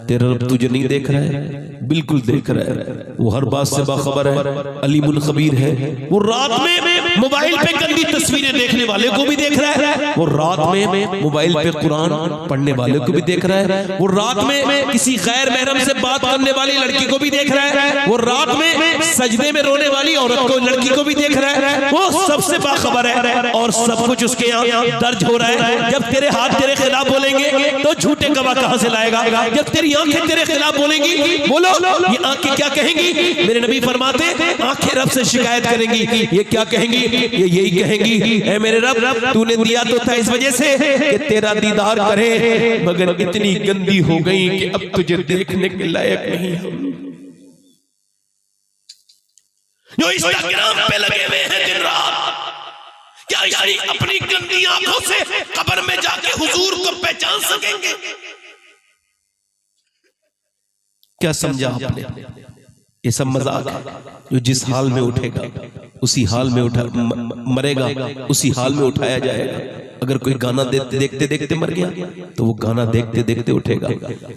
तेरा रब तुझे नहीं देख रहा है? बिल्कुल देख रहा है, वो हर बात से बाखबर है, अलीमुल खबीर है। वो रात में मोबाइल पे गंदी तस्वीरें देखने वाले को भी देख रहा है, वो रात में मोबाइल पे कुरान पढ़ने वाले को भी देख रहा है, वो रात में किसी गैर महरम से बात करने वाली लड़की को भी देख रहा है, वो रात में सजदे में रोने वाली औरत को, लड़की को भी देख रहा है। वो सबसे बाखबर है और सब कुछ उसके यहाँ दर्ज हो रहा है। जब तेरे हाथ तेरे खिलाफ बोलेंगे तो झूठे गवाह कहां से लाएगा? जब तेरी आंखें तेरे खिलाफ बोलेंगी, बोलो ये आंखें क्या कहेंगी? मेरे नबी फरमाते आंखें रब से शिकायत करेंगी। ये क्या कहेंगी? ये यही कहेंगी ऐ मेरे रब तूने दिया तो था इस वजह से कि तेरा दीदार करे, मगर इतनी गंदी हो गई कि अब तुझे देखने के लायक नहीं हम। जो इंस्टाग्राम पे लगे हुए हैं दिन रात, क्या यानी अपनी गंदी आंखों से कब्र में जाके हुजूर को पहचान सकेंगे? क्या समझा आपने? ये सब मजाक है। जो जिस हाल में उठेगा उसी हाल में मरेगा, उसी हाल में उठाया जाएगा। अगर कोई गाना देखते देखते मर गया तो वो गाना देखते देखते उठेगा।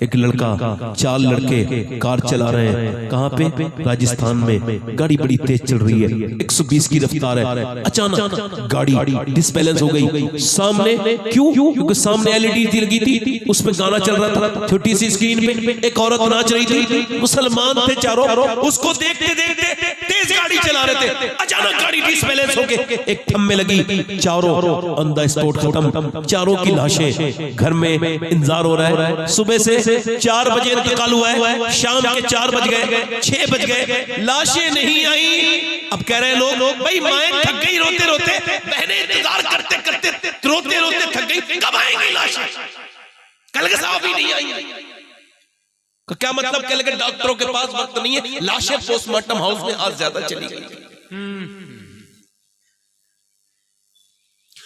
एक लड़का, 4 लड़के कार चला रहे हैं, कहां पे? राजस्थान में। गाड़ी बड़ी तेज चल रही है, 120 की रफ्तार है। अचानक गाड़ी डिसबैलेंस हो गई सामने। क्यों? क्योंकि सामने LED लगी थी, उसमें गाना चल रहा था। छोटी सी स्क्रीन पे एक औरत नाच रही थी, मुसलमान थे चारों, उसको देखते देखते तेज गाड़ी चला रहे थे। अचानक गाड़ी डिसबैलेंस हो गई, एक थम में लगी, चारों ऑन द स्पॉट खत्म। चारों की लाशें घर में इंतजार हो रहा है। सुबह से 4 बजे इंतकाल हुआ है, शाम के 4 बज गए, 6 बज गए, लाशें नहीं आई। अब कह रहे हैं लोग भाई माएं थक गई रोते रोते, बहनें इंतजार करते करते रोते रोते थक गई, कब आएंगी लाशें? कल के साहब ही नहीं आई। क्या मतलब? कह लगे डॉक्टरों के पास वक्त नहीं है, लाशें पोस्टमार्टम हाउस में आज ज्यादा चली गई।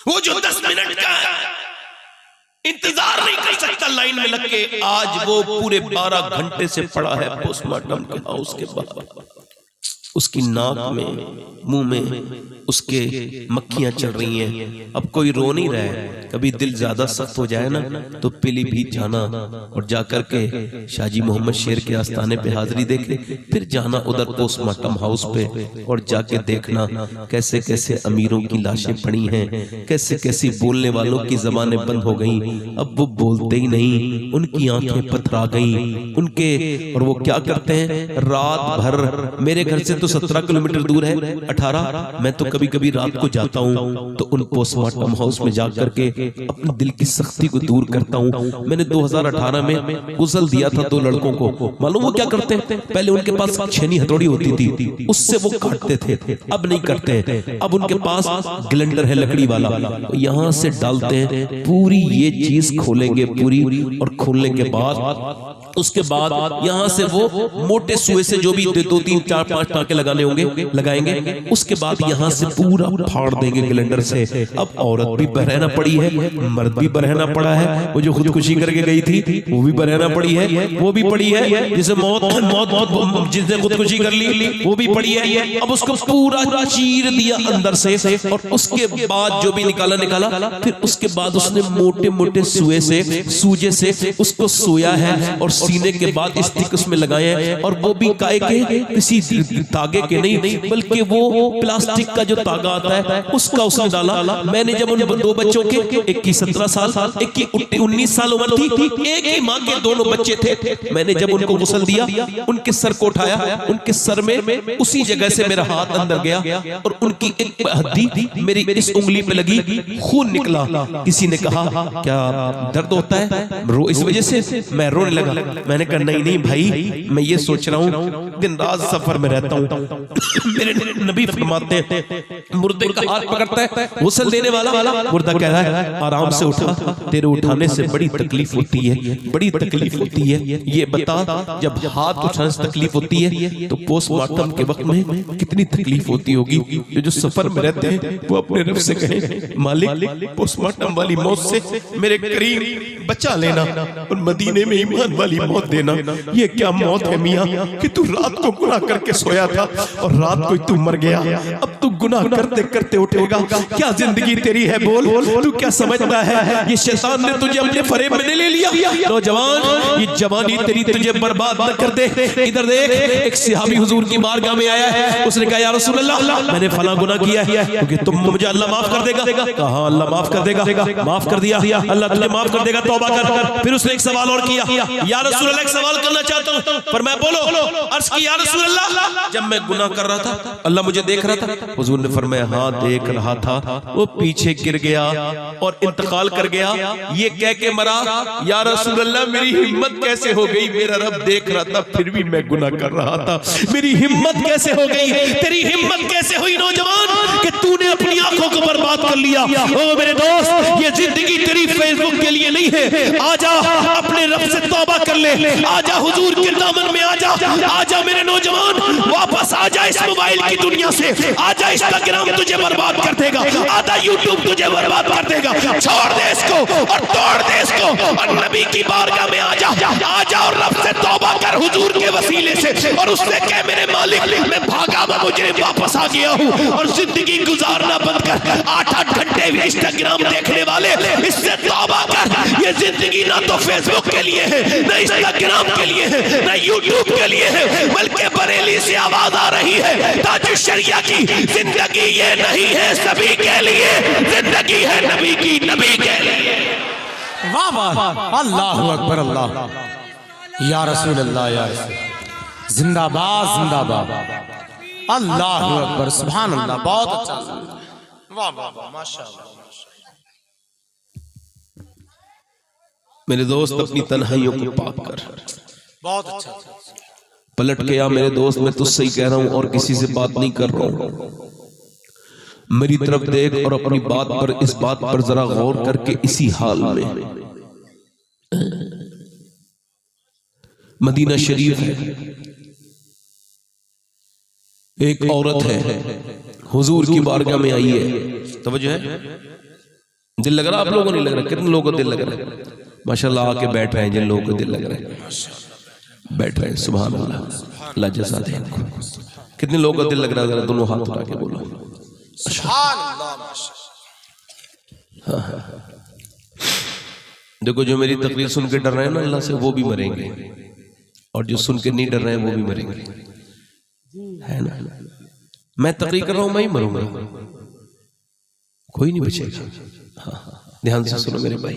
वो जो 10 मिनट का इंतजार नहीं कर सकता लाइन में लग के, आज वो पूरे 12 घंटे से पड़ा है पोस्टमार्टम के हाउस के बाहर। उसकी नाक में, मुंह में उसके मक्खियां चल रही हैं। अब कोई रो नहीं रहा है, कभी दिल ज्यादा सख्त हो जाए ना तो पीलीभीत जाना और जाकर के शाहजी मोहम्मद शेर के आस्थाने पे हाजिरी देके फिर जाना उधर पोस्टमार्टम हाउस पे और जाके देखना कैसे कैसे अमीरों की लाशें पड़ी हैं, कैसे कैसे बोलने वालों की ज़बानें बंद हो गई, अब वो बोलते ही नहीं, उनकी आंखें पथरा गई उनके। और वो क्या करते हैं, रात भर, मेरे घर से तो 17 किलोमीटर दूर है, 18, मैं तो कभी कभी रात को जाता हूँ तो उन पोस्टमार्टम हाउस में जाकर के अपने दिल की सख्ती को दूर करता हूँ। मैंने 2018 में गुसल दिया था 2 लड़कों को, मालूम वो क्या करते हैं, पहले उनके पास छेनी हथौड़ी होती थी, उससे वो काटते थे, अब नहीं करते हैं, अब उनके पास ग्लेंडर है लकड़ी वाला, यहां से डालते हैं, पूरी ये चीज खोलेंगे पूरी, और खोलने के बाद उसके बाद यहां से वो मोटे सुए से जो भी 2, 3, 4, 5 टांके लगाने होंगे लगाएंगे, उसके बाद यहां से पूरा फाड़ देंगे ग्लेंडर से। अब औरत भी बरहना पड़ी है, मर्द भी बरहना पड़ा है, वो जो खुदकुशी करके गई थी वो भी बरहना पड़ी है, वो भी पड़ी है, जिसे मौत जिसने खुदकुशी कर ली वो भी पड़ी है। अब उसको पूरा चीर दिया अंदर से, और उसके बाद जो भी निकाला, फिर उसके बाद उसने मोटे मोटे सुए से, सूजे से उसको सोया है, और सीने के बाद स्टिक उसमें लगाए हैं, और वो भी काय के, किसी तागे के नहीं, बल्कि वो प्लास्टिक का जो तागा आता है उसका उसने डाला। मैंने जब उन 2 बच्चों के, एक की 17 साल, एक की 19 साल उम्र थी, एक ही माँ के दोनों बच्चे थे, मैंने जब उनको गुस्ल दिया, उनके सर को उठाया, उनके सर में उसी जगह से मेरा हाथ अंदर गया, और उनकी एक हड्डी मेरी इस उंगली पे लगी, खून निकला। किसी ने कहा क्या दर्द होता है, रो इस वजह से? मैं रोने लगा। मैंने कहा नहीं भाई, मैं ये सोच रहा हूँ दिन रात सफर में रहता हूँ, मेरे नबी फरमाते हैं मुर्दे का हाथ पकड़ता है गुस्ल देने वाला, मुर्दा कह रहा है आराम से उठा, तेरे उठाने से बड़ी तकलीफ होती है, बड़ी तकलीफ होती है। ये बता, जब हाथ उठाने से तकलीफ होती है तो पोस्टमार्टम के वक्त में कितनी तकलीफ होती होगी। जो सफर में रहते हैं वो अपने रब से कहें, मालिक पोस्टमार्टम वाली मौत से मेरे करीब बचा लेना, और मदीने में ईमान वाली मौत देना। ये क्या मौत है मियाँ कि तू रात को गुनाह करके सोया था और रात को तू मर गया, अब तू गुनाह करते करते उठेगा। क्या जिंदगी तेरी है, बोल तू क्या समझता है? ये शैतान ने तुझे अपने फरेब में ले लिया। नौजवान, ये जवानी तेरी तुझे बर्बाद न कर दे। इधर देख, एक सहाबी हुजूर की बारगाह में आया है, उसने कहा या रसूल अल्लाह, मैंने फला गुनाह किया है, क्योंकि तुम मुझे अल्लाह माफ कर देगा। कहा अल्लाह माफ कर देगा, माफ कर दिया, अल्लाह तुझे माफ कर देगा, तौबा कर। फिर उसने एक सवाल और किया, या रसूल अल्लाह एक सवाल करना चाहता हूं, पर मैं बोलो। अर्ज की या रसूल अल्लाह, जब मैं गुनाह कर रहा था अल्लाह मुझे देख रहा था? हुजूर ने फरमाया हाँ देख रहा था, वो पीछे गिर गया और इंतकाल कर गया, ये कह के मरा या रसूल अल्लाह मेरी हिम्मत कैसे हो गई, मेरा रब देख रहा था फिर भी मैं गुनाह कर रहा था, मेरी हिम्मत कैसे हो गई? तेरी हिम्मत कैसे हुई नौजवान कि तूने अपनी आंखों को बर्बाद कर लिया? ओ मेरे दोस्त, ये जिंदगी तेरी फेसबुक के लिए नहीं है। आजा अपने रब से तौबा कर ले, आजा हुजूर के दामन में आजा, आजा मेरे नौजवान, वापस आजा इस मोबाइल की दुनिया से, आजा इंस्टाग्राम तुझे बर्बाद कर देगा, आजा यूट्यूब तुझे बर्बाद कर देगा। छोड़ दे इसको और तोड़ दे इसको, और नबी की बारगाह में आजा, आजा और रब से तौबा कर हुजूर के वसीले से, और उससे कह मेरे मालिक मैं भागा मैं मुझे वापस आ गया हूँ, और जिंदगी गुजारना बंद कर, 8-8 घंटे भी इंस्टाग्राम देखने वाले इससे तौबा कर। ये जिंदगी ना तो फेसबुक के लिए है, ना इंस्टाग्राम के लिए है, ना यूट्यूब के लिए है, बल्कि बरेली से आवाज आ रही है ताज शरिया की जिंदगी ये नहीं है सभी के लिए, जिंदगी है नबी की, नबी के लिए। वाह वाह, अल्लाह अकबर, अल्लाह या रसूल अल्लाह, या जिंदाबाद जिंदाबाद, अल्लाह अकबर, सुभान अल्लाह, बहुत अच्छा, वाह वाह, माशाअल्लाह। मेरे दोस्त अपनी तन्हाइयों को पाक कर, बहुत अच्छा, पलट के आ मेरे दोस्त, मैं तुझसे ही कह रहा हूं और किसी से बात नहीं कर रहा हूं। मेरी तरफ देख और अपनी बात पर, इस बात पर जरा गौर करके, इसी हाल में मदीना शरीफ है, एक औरत है हुजूर की बारगाह में आई है। तवज्जो है, दिल लग रहा? आप लोगों को नहीं लग रहा? कितने लोगों को दिल लग रहा है? माशाल्लाह आके बैठ रहे हैं जिन लोगों को दिल लग रहा है, बैठ रहे हैं, सुभान अल्लाह, अल्लाह जज़ा दे इनको। कितने लोगों को दिल लग रहा है? जरा दोनों हाथ उठा के बोलो सुभान अल्लाह। देखो जो मेरी तकरीर सुन के डर रहे हैं ना अल्लाह से, वो भी मरेंगे, और जो सुन के नहीं डर रहे हैं वो भी मरेंगे, है ना। मैं तकरीर कर रहा हूं, मैं ही मरूंगा, कोई नहीं बचेगा। हाँ, ध्यान से सुनो मेरे भाई।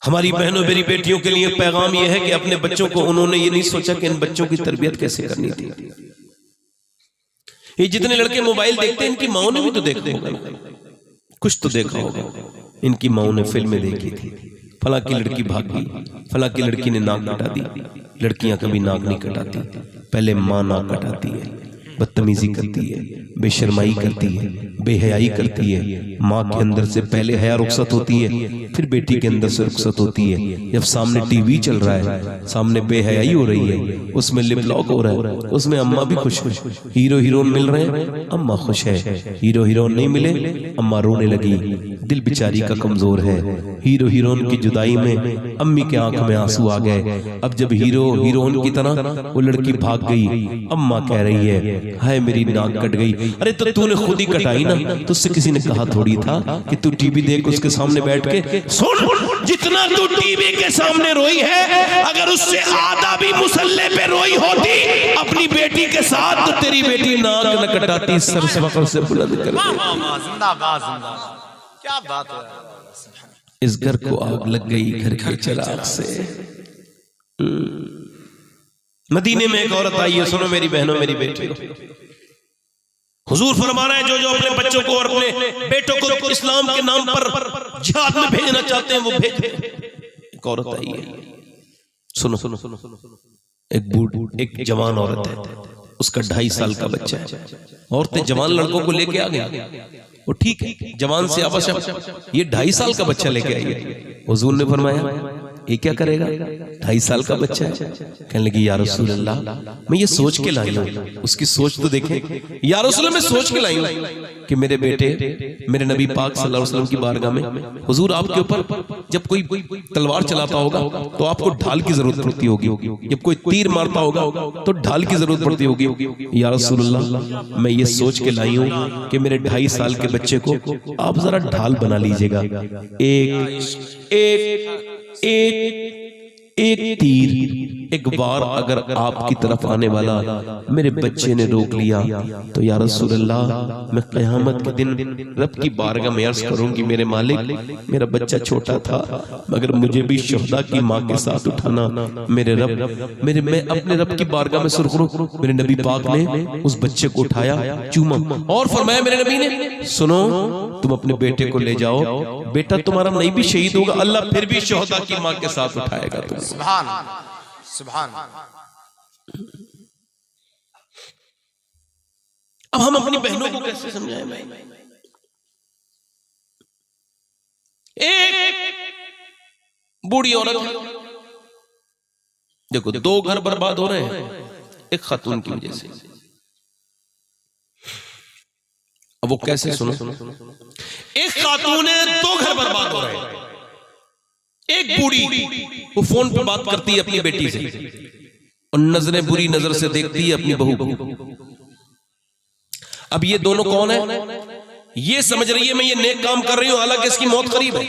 हमारी बहनों मेरी बेटियों के लिए पैगाम यह है कि अपने बच्चों को, उन्होंने ये नहीं सोचा कि इन बच्चों की तरबियत कैसे करनी थी। ये जितने लड़के मोबाइल देखते हैं, इनकी माओ ने भी तो देखा होगा, कुछ तो देखा होगा। इनकी माओ ने फिल्में देखी थी, फला की लड़की भाग गई, फला की लड़की ने नाक कटा दी। लड़कियां कभी नाक नहीं कटाती, पहले माँ नाक कटाती है, बदतमीजी करती है, बेशर्माई करती है, बेहयाई करती है। माँ के अंदर से पहले हया रुखसत होती है, फिर बेटी के अंदर से रुखसत होती है। जब सामने टीवी चल रहा है, सामने बेहयाई हो रही है, उसमें लिप लॉक हो रहा है, उसमें अम्मा भी खुश है, हीरो हीरोइन मिल रहे हैं, अम्मा खुश है। हीरो हीरोइन नहीं मिले, अम्मा रोने लगी, दिल बेचारी का कमजोर है। हीरो हीरोइन की जुदाई में अम्मी के आंख में आंसू आ गए। अब जब हीरो हीरोइन की तरह वो लड़की भाग गई, अम्मा कह रही है हाय मेरी नाक कट गई। अरे तो तूने खुद ही कटाई ना, तुझसे किसी ने कहा थोड़ी था कि तू टीवी देख उसके सामने बैठ के सुन। जितना तू टीवी के सामने रोई है, अगर उससे आधा भी मुसल्ले पे रोई होती अपनी बेटी के साथ, तो तेरी बेटी नाक न कटाती, सर से फखर से बुलंद कर। जिंदाबाद जिंदाबाद, क्या बात है। इस घर को आग लग गई घर के चिराग से। मदीने में एक औरत आई है, सुनो मेरी बहनों मेरी बेटियों, हुजूर फरमा रहे हैं जो जो अपने बच्चों को और अपने बेटों को इस्लाम के नाम पर जिहाद में भेजना चाहते हैं वो भेजें। एक औरत आई है, सुनो सुनो सुनो, एक जवान औरत है, उसका 2.5 साल का बच्चा है। औरतें जवान लड़कों को लेके आ गई, वो ठीक है, जवान से आवश्यक, ये 2.5 साल का बच्चा लेके आई है। हुजूर ने फरमाया ये क्या करेगा, 2.5 साल का बच्चा है। कहने लगी या रसूल अल्लाह, मैं ये सोच के लाई हूं, उसकी सोच तो देखें। या रसूल अल्लाह, मैं सोच के लाई हूं कि मेरे बेटे मेरे नबी पाक सल्लल्लाहु अलैहि वसल्लम की बारगाह में, हुजूर आपके ऊपर जब कोई तलवार चलाता होगा तो आपको ढाल की जरूरत पड़ती होगी, जब कोई तीर मारता होगा तो ढाल की जरूरत पड़ती होगी। या रसूल अल्लाह, मैं ये सोच के लाई हूं कि मेरे 2.5 साल के बच्चे को आप जरा ढाल बना लीजिएगा। एक तीर एक बार अगर आपकी तरफ आने वाला मेरे बच्चे ने रोक लिया तो या रसूल अल्लाह, मैं क़यामत के दिन रब की बारगाह में अर्ज़ करूंगी मेरे मालिक मेरा बच्चा छोटा था मगर मुझे भी शुहदा की माँ के साथ उठाना। मेरे रब मैं अपने रब की बारगाह में सुरखरू, मेरे नबी पाक ने उस बच्चे को उठाया, चूमा और फरमाया मेरे नबी ने, सुनो तुम अपने बेटे को ले जाओ, बेटा तुम्हारा नहीं भी शहीद होगा, अल्लाह फिर भी शुहदा की माँ के साथ उठाएगा तुम। सुभान सुभान। अब हम अपनी बहनों को कैसे समझाएं भाई? एक बूढ़ी औरत है, देखो 2 घर बर्बाद हो रहे हैं एक खातून की वजह से। अब वो कैसे, सुनो एक खातून है, 2 घर बर्बाद हो रहे हैं। एक बूढ़ी वो फोन पे बात करती है अपनी बेटी से और नजरें बुरी नजर से देखती है अपनी बहू को। अब ये दोनों कौन है? ये समझ रही है मैं ये नेक काम कर रही हूं, हालांकि इसकी मौत करीब है,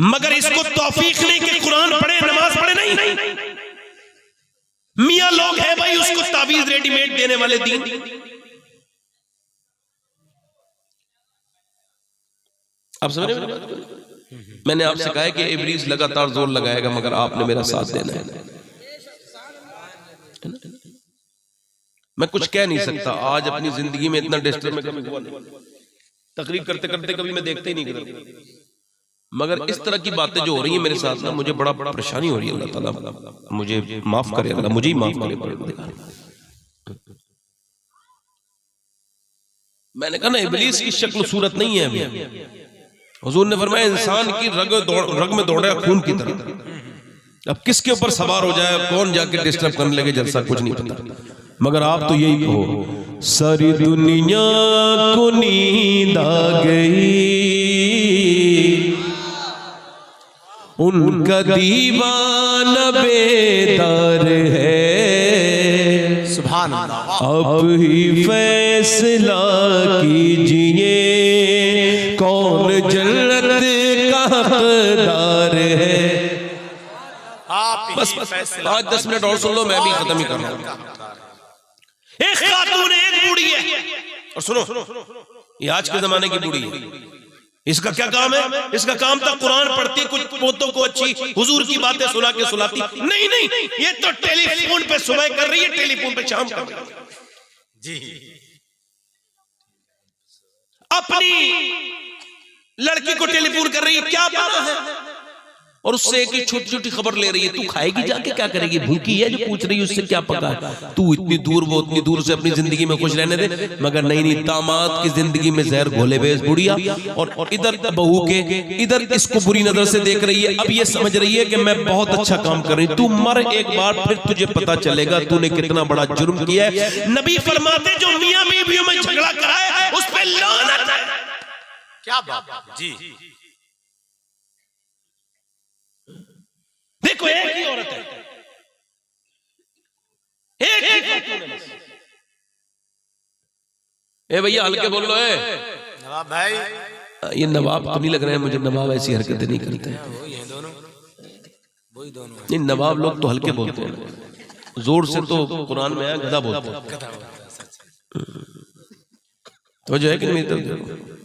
मगर इसको तौफीक नहीं कि कुरान पढ़े नमाज पढ़े, नहीं। मियां लोग हैं भाई, उसको तावीज रेडीमेड देने वाले दीन। आप समझ रहे हो? मैंने आपसे कहा है कि इब्लीस लगातार जोर लगाएगा मगर आपने मेरा साथ देना है। मैं कुछ कह नहीं सकता, आज अपनी जिंदगी में इतना डिस्टर्ब में कभी हुआ नहीं, तकरीर करते करते कभी मैं देखते ही नहीं करता, मगर इस तरह की बातें जो हो रही हैं मेरे साथ ना, मुझे बड़ा परेशानी हो रही है। अल्लाह ताला मुझे माफ करे, अल्लाह मुझे ही माफ करे। मैंने कहा ना इब्लीस की शक्ल सूरत नहीं है अभी। हुजूर ने फरमाया इंसान की रग में दौड़ा खून की तरह, अब किसके ऊपर सवार हो जाए, कौन जाके डिस्टर्ब करने लगे, जलसा कुछ नहीं पता। मगर आप तो यही कहो सारी दुनिया को नींद आ गई, उनका दीवाना बेदार है, सुभान अल्लाह। अब ही फैसला कीजिए कौन जन्नत का हकदार है। बस 5-10 मिनट और सुन लो, मैं भी खत्म ही कर रहा हूं। एक खातून है, एक बूढ़ी है, और सुनो ये आज के जमाने की बूढ़ी है। इसका क्या काम है? इसका काम था कुरान पढ़ती, कुछ पोतों को अच्छी हुजूर की बातें सुना के सुनाती। नहीं नहीं, ये तो टेलीफोन पे सुबह कर रही है, टेलीफोन पे शाम कर रही है जी। अपनी लड़की को टेलीफोन कर रही है, क्या बना है, और उससे एक छोटी छोटी खबर ले रही है। तू खाएगी जाके, क्या करेगी, भूखी है, जो पूछ रही है उससे क्या पता है। तू इतनी दूर, वो उतनी दूर से अपनी जिंदगी में खुश रहने दे, मगर नहीं, दामाद की जिंदगी में जहर घोले बेस बुढ़िया। और इधर बहू के, इधर इसको बुरी नजर से देख रही है। अब ये समझ रही है कि मैं बहुत अच्छा काम कर रही हूं। तू मर एक बार, फिर तुझे पता चलेगा तूने कितना बड़ा जुर्म किया है। नबी फरमाते जो मियां बीवियों में झगड़ा कराए उस पे लानत है। क्या बात जी। देखो एक ही औरत है, एक ही। ए भैया हल्के बोल लो। नवाब भाई, ये नवाब तो नहीं लग रहे हैं मुझे, नवाब ऐसी हरकतें नहीं करते हैं। नहीं, नवाब लोग तो हल्के बोलते हैं, जोर से तो कुरान में आया गधा बोलते हैं। तो जो है कि मेरी तरफ देखो,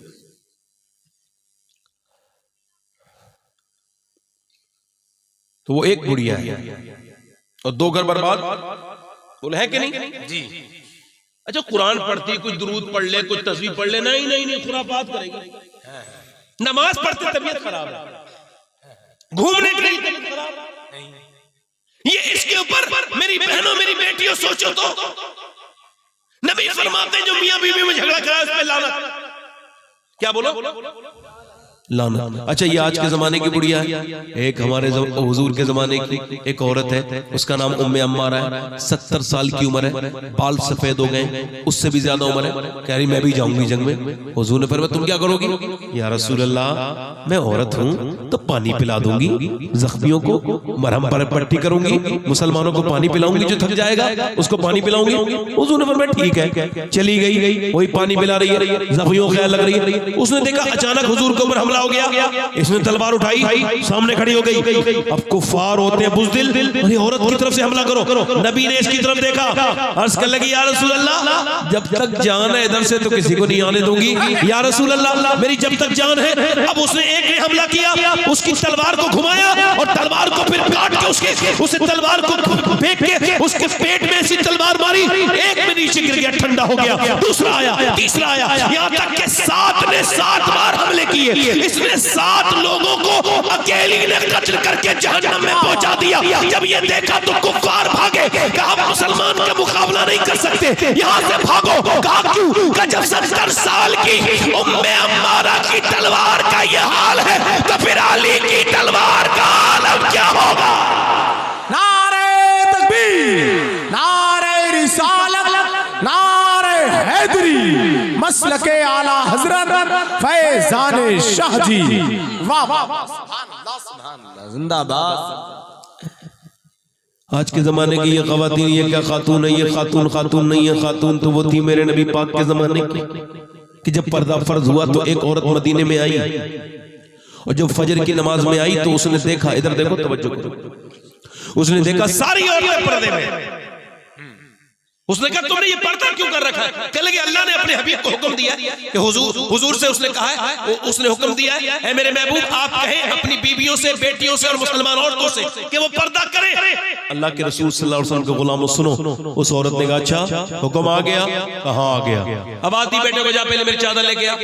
तो वो एक बुढ़िया है और 2 घर बर्बाद, बोले है कि नहीं जी। अच्छा, कुरान पढ़ती, कुछ दुरूद पढ़ ले, कुछ तस्वीर पढ़ ले, नहीं नहीं नहीं, खुरापात करेगी। नमाज पढ़ते तबीयत खराब है, घूमने के लिए तबीयत खराब है। ये इसके ऊपर मेरी बहनों, मेरी बेटियों, सोचो तो नबी फरमाते जो मियां बीवी में झगड़ा करा उस पे लानत। क्या बोलो? लानत। अच्छा, ये आज के जमाने की बुढ़िया है। एक हमारे हुजूर के जमाने की एक औरत है, उसका नाम उम्मे अम्मारा है। 70 साल की उम्र है, बाल सफेद हो गए, उससे भी ज्यादा उम्र है। कह रही मैं भी जाऊंगी जंग में। हुजूर ने फरमाया तुम क्या करोगी? या रसूल अल्लाह, मैं औरत हूँ तो पानी पिला दूंगी, जख्मियों को मरहम पर पट्टी करूंगी, मुसलमानों को पानी पिलाऊंगी, जो थक जाएगा उसको पानी पिलाऊंगी। हुजूर ने फरमाया ठीक है। चली गई, वही पानी पिला रही है, जख्मियों को ख्याल लग रही है। उसने देखा अचानक हुजूर के ऊपर हमला हो गया। इसने तलवार उठाई, सामने खड़ी हो गई। अब कुफार होते हैं बुज़दिल, अरे औरत की तरफ से हमला करो। नबी ने इसकी तरफ देखा, अर्ज कर लगी या रसूल अल्लाह, जब तक जान है इधर से तो किसी को नहीं आने दूंगी। या रसूल अल्लाह, मेरी जब तक जान है। अब उसने एक ने हमला किया, उसकी तलवार को घुमाया और तलवार को फिर काट के उसे तलवार को फेंक के उसके पेट में ऐसी तलवार मारी, एक में नीचे गिर गया, ठंडा हो गया। दूसरा आया, तीसरा आया, यहाँ तक के 7 ने 7 बार हमले किए। इसने 7 लोगों को अकेली ने कत्ल करके जहन्नम में पहुंचा दिया। जब ये देखा तो कुफ्फार भागे, कहा मुसलमान का मुकाबला नहीं कर सकते, यहाँ से भागो। कहा क्यों? कहा जब 70 साल की उम्मे अम्मारा की तलवार का ये हाल है तो फिर अली की तलवार का आलम क्या होगा? नारे तकबीर, नारे रिसालत, नारे हैदरी, मसलके आला हजरत फैजान शाह जी। वाह वाह, जिंदाबाद। आज के जमाने की ये ख़वातीन, ये क्या खातून है, ये खातून नहीं है। खातून तो वो थी मेरे नबी पाक के जमाने की, कि जब पर्दा फर्ज हुआ तो एक औरत मदीने में आई और जब फजर की नमाज में आई तो उसने देखा, इधर देखो तवज्जो करो, उसने देखा सारी औरतें पर्दे में। उसने कहा तुमने ये पर्दा क्यों कर रखा है? कह लगे अल्लाह ने अपने हबीब को हुक्म दिया कि हुजूर से उसने कहा है, उसने हुक्म दिया है मेरे महबूब आप कहें अपनी बीवियों से, बेटियों से और मुसलमान औरतों से कि वो पर्दा करें। अल्लाह के रसूल सल्लल्लाहु अलैहि वसल्लम के गुलामों सुनो, उस औरत ने कहा अच्छा हुक्म आ गया? कहाँ आ गया? अब आती बेटे को जा पहले मेरी चादर लेके आ।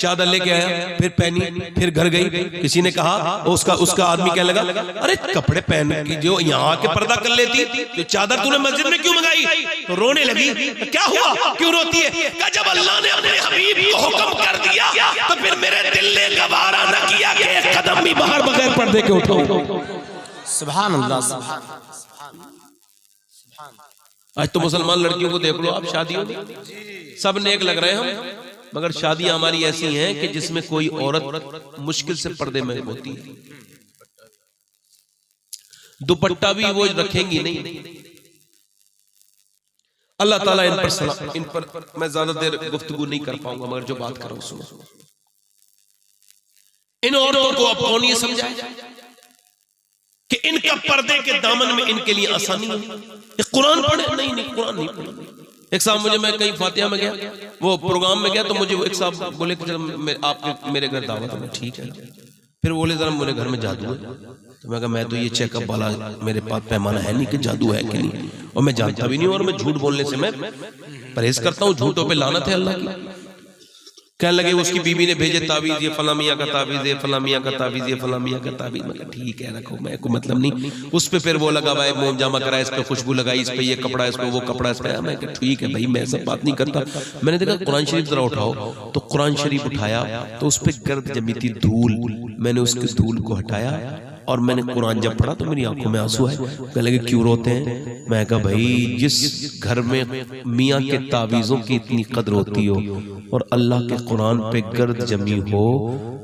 चादर लेके आया, फिर पहनी, फिर घर गई। किसी ने कहा, उसका आदमी कहने लगा अरे कपड़े पहन के जो यहाँ के पर्दा कर लेती, तो चादर तूने मस्जिद में क्यों मंगाई? तो रोने लगी। क्या हुआ, क्यों रोती है? कहा जब अल्लाह ने अपने हबीब को हुक्म कर दिया तो फिर मेरे दिल ने गवारा न किया कि एक कदम भी बाहर बगैर पर्दे के उठाऊं। सुभान अल्लाह। आज तो मुसलमान लड़कियों को देख लो आप, शादियों में सब नेक लग रहे हैं हम, मगर शादियां हमारी ऐसी हैं कि जिसमें कोई औरत मुश्किल से पर्दे में होती है। दुपट्टा भी वो रखेंगी नहीं। अल्लाह ताला इन पर मैं ज्यादा देर गुफ्तगू नहीं कर पाऊंगा, मगर जो बात कर रहा हूं सुनो। इन औरतों को अब कौन ये समझाए कि इनका पर्दे के दामन में इनके लिए आसानी है? कुरान पढ़े? नहीं, कुरान नहीं पढ़े। एक साहब मुझे, मैं कहीं फातिहा में गया, वो प्रोग्राम में गया, तो मुझे एक साहब बोले कि आपके मेरे घर दावत है। ठीक है। फिर बोले जरा मेरे घर में जादू है। तो मैं कहा मैं तो ये चेकअप वाला मेरे पास पैमाना है नहीं कि जादू है कि नहीं, और मैं जानता भी नहीं, और मैं झूठ बोलने से मैं परहेज करता हूँ, झूठों पे लानत है अल्लाह की। कहने लगे उसकी बीवी ने भेजे तावीज, ये फला मियां का तावीज, ये फला मियां का तावीज, ये फला मियां का तावीज। मतलब ठीक है रखो, मैं को मतलब नहीं। उस पे फिर वो लगा भाई मोम जामा करा, इस पे खुशबू लगाई, इस पे ये कपड़ा, इस पे वो कपड़ा, इस पे। मैं ठीक है भाई, मैं सब बात नहीं करता। मैंने देखा कुरान शरीफ जरा उठाओ, तो कुरान शरीफ उठाया तो उस पर गर्द जमी थी, धूल। मैंने उसके धूल को हटाया और मैंने कुरान जब पढ़ा तो मेरी आंखों में आंसू आए। कहने लगे क्यों रोते हैं? मैं कहा भाई जिस घर में मियाँ के तावीज़ों की इतनी कदर होती हो और अल्लाह के कुरान पे गर्द जमी हो,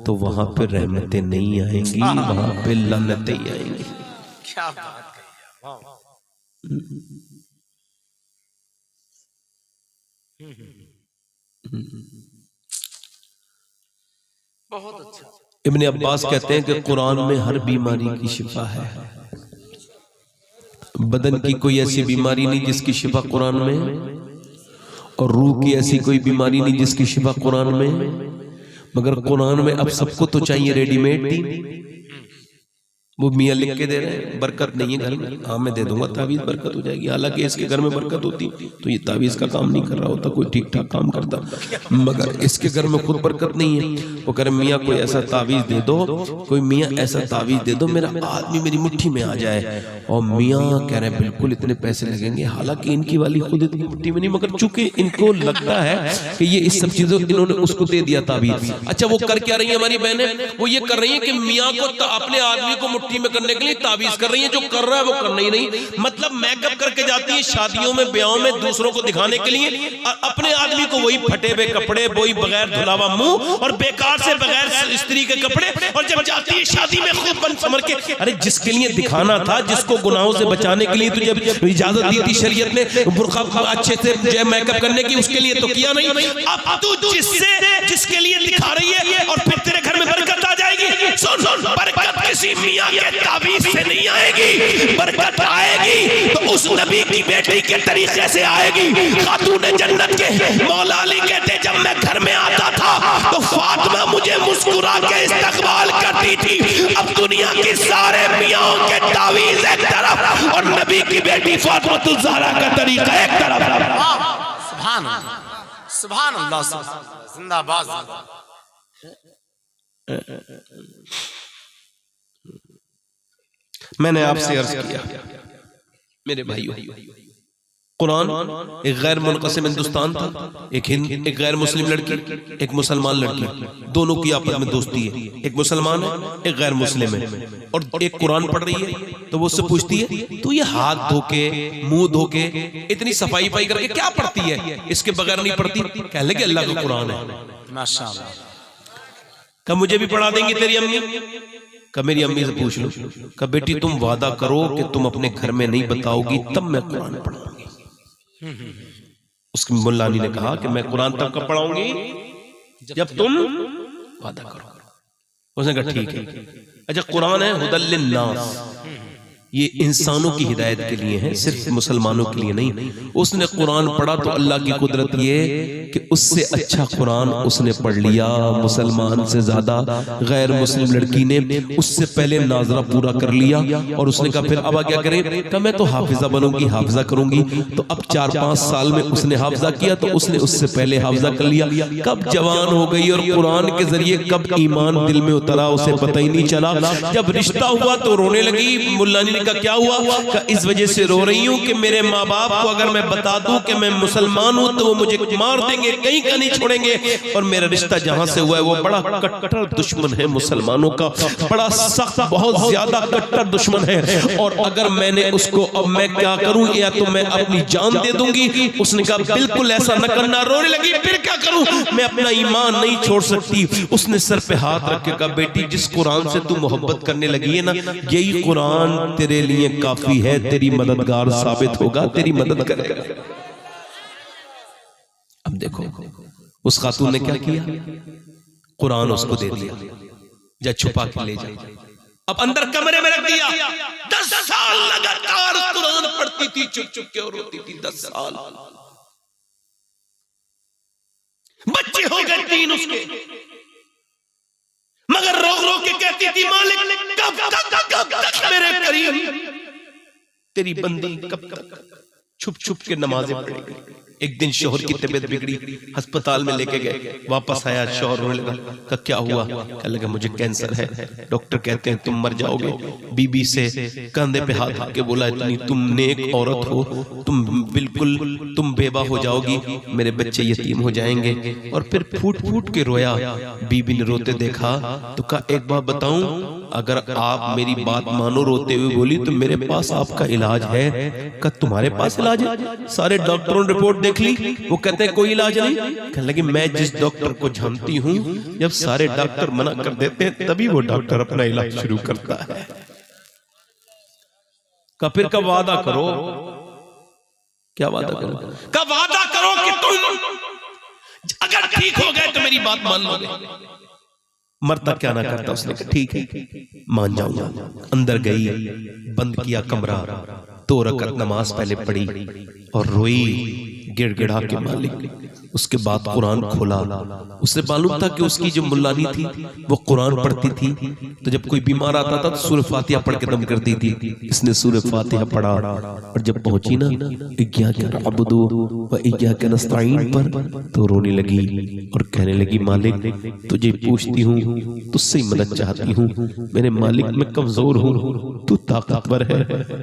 तो वहां पे रहमतें नहीं आएंगी, वहां पे लन्नतें ही आएंगी। क्या बात बहुत अच्छा। इब्ने अब्बास कहते हैं कि कुरान में हर बीमारी की शिफा है। बदन की कोई ऐसी बीमारी नहीं जिसकी शिफा कुरान में, और रूह की ऐसी कोई बीमारी नहीं जिसकी शिफा कुरान में। मगर कुरान में अब सबको तो चाहिए रेडीमेड दी। वो मियाँ लिख के दे रहे हैं, बरकत नहीं है घर में। हाँ मैं दे दूंगा तावीज, बरकत हो जाएगी। हालांकि इसके घर में बरकत होती तो ये तावीज का काम नहीं कर रहा होता, कोई ठीक ठाक काम करता। मगर इसके घर में खुद बरकत नहीं है। वो कह रहे मियाँ कोई ऐसा तावीज दे दो, कोई मियाँ ऐसा तावीज दे दो मेरा आदमी मेरी मुट्ठी में आ जाए। और मियाँ कह रहे हैं बिल्कुल इतने पैसे लगेंगे। हालांकि इनकी वाली खुद इतनी मुट्ठी में नहीं, मगर चूंकि इनको लगता है कि ये इस सब चीजों इन्होंने उसको दे दिया तावीज। अच्छा वो कर क्या रही है हमारी बहनें? वो ये कर रही है कि मियाँ को अपने आदमी को मुट्ठी में करने के लिए तावीज कर रही है। जो कर रहा है वो करना ही नहीं, मतलब मेकअप करके जाती है शादियों में, ब्याहों में, दूसरों को दिखाने के लिए, और अपने आदमी को वही फटे हुए कपड़े, वही बगैर धुलावा मुंह और बेकार से बगैर स्त्री के कपड़े, और जब जाती है शादी में खूब बन समर के। अरे जिसके लिए दिखाना था, जिसको गुनाहों से बचाने के लिए तुझे इजाजत दी थी शरीयत ने बुर्का अच्छे से मेकअप करने की, उसके लिए तो किया नहीं। अब तू जिसके लिए दिखा रही है और फिर तेरे घर में बरकत आ जाएगी। सुन बरकत किसी मियां के तावीज से नहीं आएगी, बरकत आएगी तो उस नबी की बेटी के तरीके से आएगी। खातून जन्नत के मौला अली कहते जब मैं घर में आता था तो फातिमा मुझे मुस्कुरा के इस्तकबाल करती थी। अब दुनिया के सारे मियां के तावीज एक तरफ और नबी की बेटी फातिमा ज़हरा का तरीका एक तरफ। सुभान अल्लाह, सुभान अल्लाह, जिंदाबाद। मैंने आपसे अर्ज किया मेरे भाइयों, कुरान एक गैर मुनक़सिम हिंदुस्तान था, एक गैर मुस्लिम लड़की, एक मुसलमान लड़की, दोनों की आपस में दोस्ती है। एक मुसलमान है, एक गैर मुस्लिम है, और एक कुरान पढ़ रही है। तो वो उससे पूछती है तू ये हाथ धो के, मुंह धो के, इतनी सफाई करके क्या पढ़ती है, इसके बगैर नहीं पढ़ती? कहने लगे अल्लाह का कुरान है। माशाअल्लाह। कब मुझे भी पढ़ा देंगी तेरी अम्मी? कब मेरी अम्मी से पूछ लो। कब बेटी तुम वादा करो कि तुम अपने घर में नहीं बताओगी तब मैं कुरान पढ़ाऊंगी। उसकी मुल्लानी ने कहा कि मैं कुरान तब कब पढ़ाऊंगी जब तुम वादा करो। उसने कहा ठीक है। अच्छा कुरान है हुदल लिन्नास, ये इंसानों की हिदायत के लिए है, सिर्फ मुसलमानों के लिए नहीं। उसने कुरान पढ़ा तो अल्लाह की कुदरत ये कि उससे अच्छा कुरान उसने पढ़ लिया मुसलमान से ज्यादा। गैर मुस्लिम लड़की ने उससे पहले नाजरा पूरा कर लिया, और उसने कहा फिर अब क्या करें? कहा मैं तो हाफिजा बनूंगी, हाफिजा करूंगी। तो अब 4-5 साल में उसने हाफिजा किया, तो उसने उससे पहले हाफिजा कर लिया। कब जवान हो गई और कुरान के जरिए कब ईमान दिल में उतरा उसे पता ही नहीं चला। जब रिश्ता हुआ तो रोने लगी। मुल्लानी का क्या हुआ? का इस वजह से रो रही हूं कि मेरे माँ बाप को अगर मैं बता दूं कि मैं मुसलमान हूं तो वो मुझे मार देंगे, कहीं का नहीं छोड़ेंगे। और मेरा रिश्ता जहां से हुआ है वो बड़ा कट्टर दुश्मन है मुसलमानों का, बड़ा सख्त, बहुत ज्यादा कट्टर दुश्मन है। और अगर मैंने उसको, अब मैं क्या करूं? या तो मैं अपनी जान दे दूंगी। उसने कहा बिल्कुल ऐसा न करना। रोने लगी फिर क्या करूं? मैं अपना ईमान नहीं छोड़ सकती। उसने सर पे हाथ रख के कहा बेटी जिस कुरान से तू मोहब्बत करने लगी है ना, यही कुरान तेरे लिए काफी है, तेरी मददगार साबित होगा, तेरी मदद करेगा। अब देखो उस खातून ने क्या किया? कुरान उसको दे दिया। जा छुपा के ले जा। अब अंदर कमरे में रख दिया। 10 साल लगातार कुरान पढ़ती थी, चुप चुप के और रोती थी। 10 साल बच्चे हो गए 3 उसके, मगर रो रो के कहती थी मालिक कब तक मेरे करीब तेरी बंदी, कब तक छुप छुप के नमाजें पढ़ेगी। एक दिन शोहर की तबीयत बिगड़ी, अस्पताल में लेके गए, वापस आया, शोहर रोने लगा। कहा क्या हुआ? कहने लगा मुझे कैंसर है, डॉक्टर कहते हैं तुम मर जाओगे। बीबी से कंधे पे हाथ रख के बोला इतनी तुम नेक औरत हो, तुम बेवा हो जाओगी, मेरे बच्चे यतीम हो जाएंगे। और फिर फूट फूट के रोया। बीबी ने रोते देखा तो कहा एक बात बताऊं, अगर आप मेरी बात मानो, रोते हुए बोली, तो मेरे पास आपका इलाज है। कहा तुम्हारे पास इलाज है? सारे डॉक्टरों ने रिपोर्ट देख ली, वो कहते हैं कोई इलाज नहीं। कहने लगी मैं जिस डॉक्टर को जानती हूं, जब सारे डॉक्टर मना कर देते हैं तभी वो डॉक्टर अपना इलाज शुरू करता है। का फिर का वादा करो, क्या वादा करो? का वादा करो कि तुम अगर ठीक हो गए तो मेरी बात मान लोगे। मरता क्या ना करता। उसने कहा ठीक है मान जाऊंगा। अंदर गई, बंद किया कमरा, 2 रकात नमाज पहले पढ़ी और रोई गिड़गिड़ा के मालिक। उसके बाद कुरान खोला। उसे मालूम था कि उसकी जो मुल्लानी थी वो कुरान पढ़ती थी, तो जब कोई बीमार आता था तो सूरह फातिहा पढ़ के दम करती थी। इसने सूरह फातिहा पढ़ा और जब पहुंची ना इय्याका नअबुदु व इय्याका नस्तईन पर, तो रोने लगी और कहने लगी मालिक तुझे पूछती हूँ, तुझसे ही मदद चाहती हूँ। मेरे मालिक मैं कमजोर हूँ, तू ताकतवर है,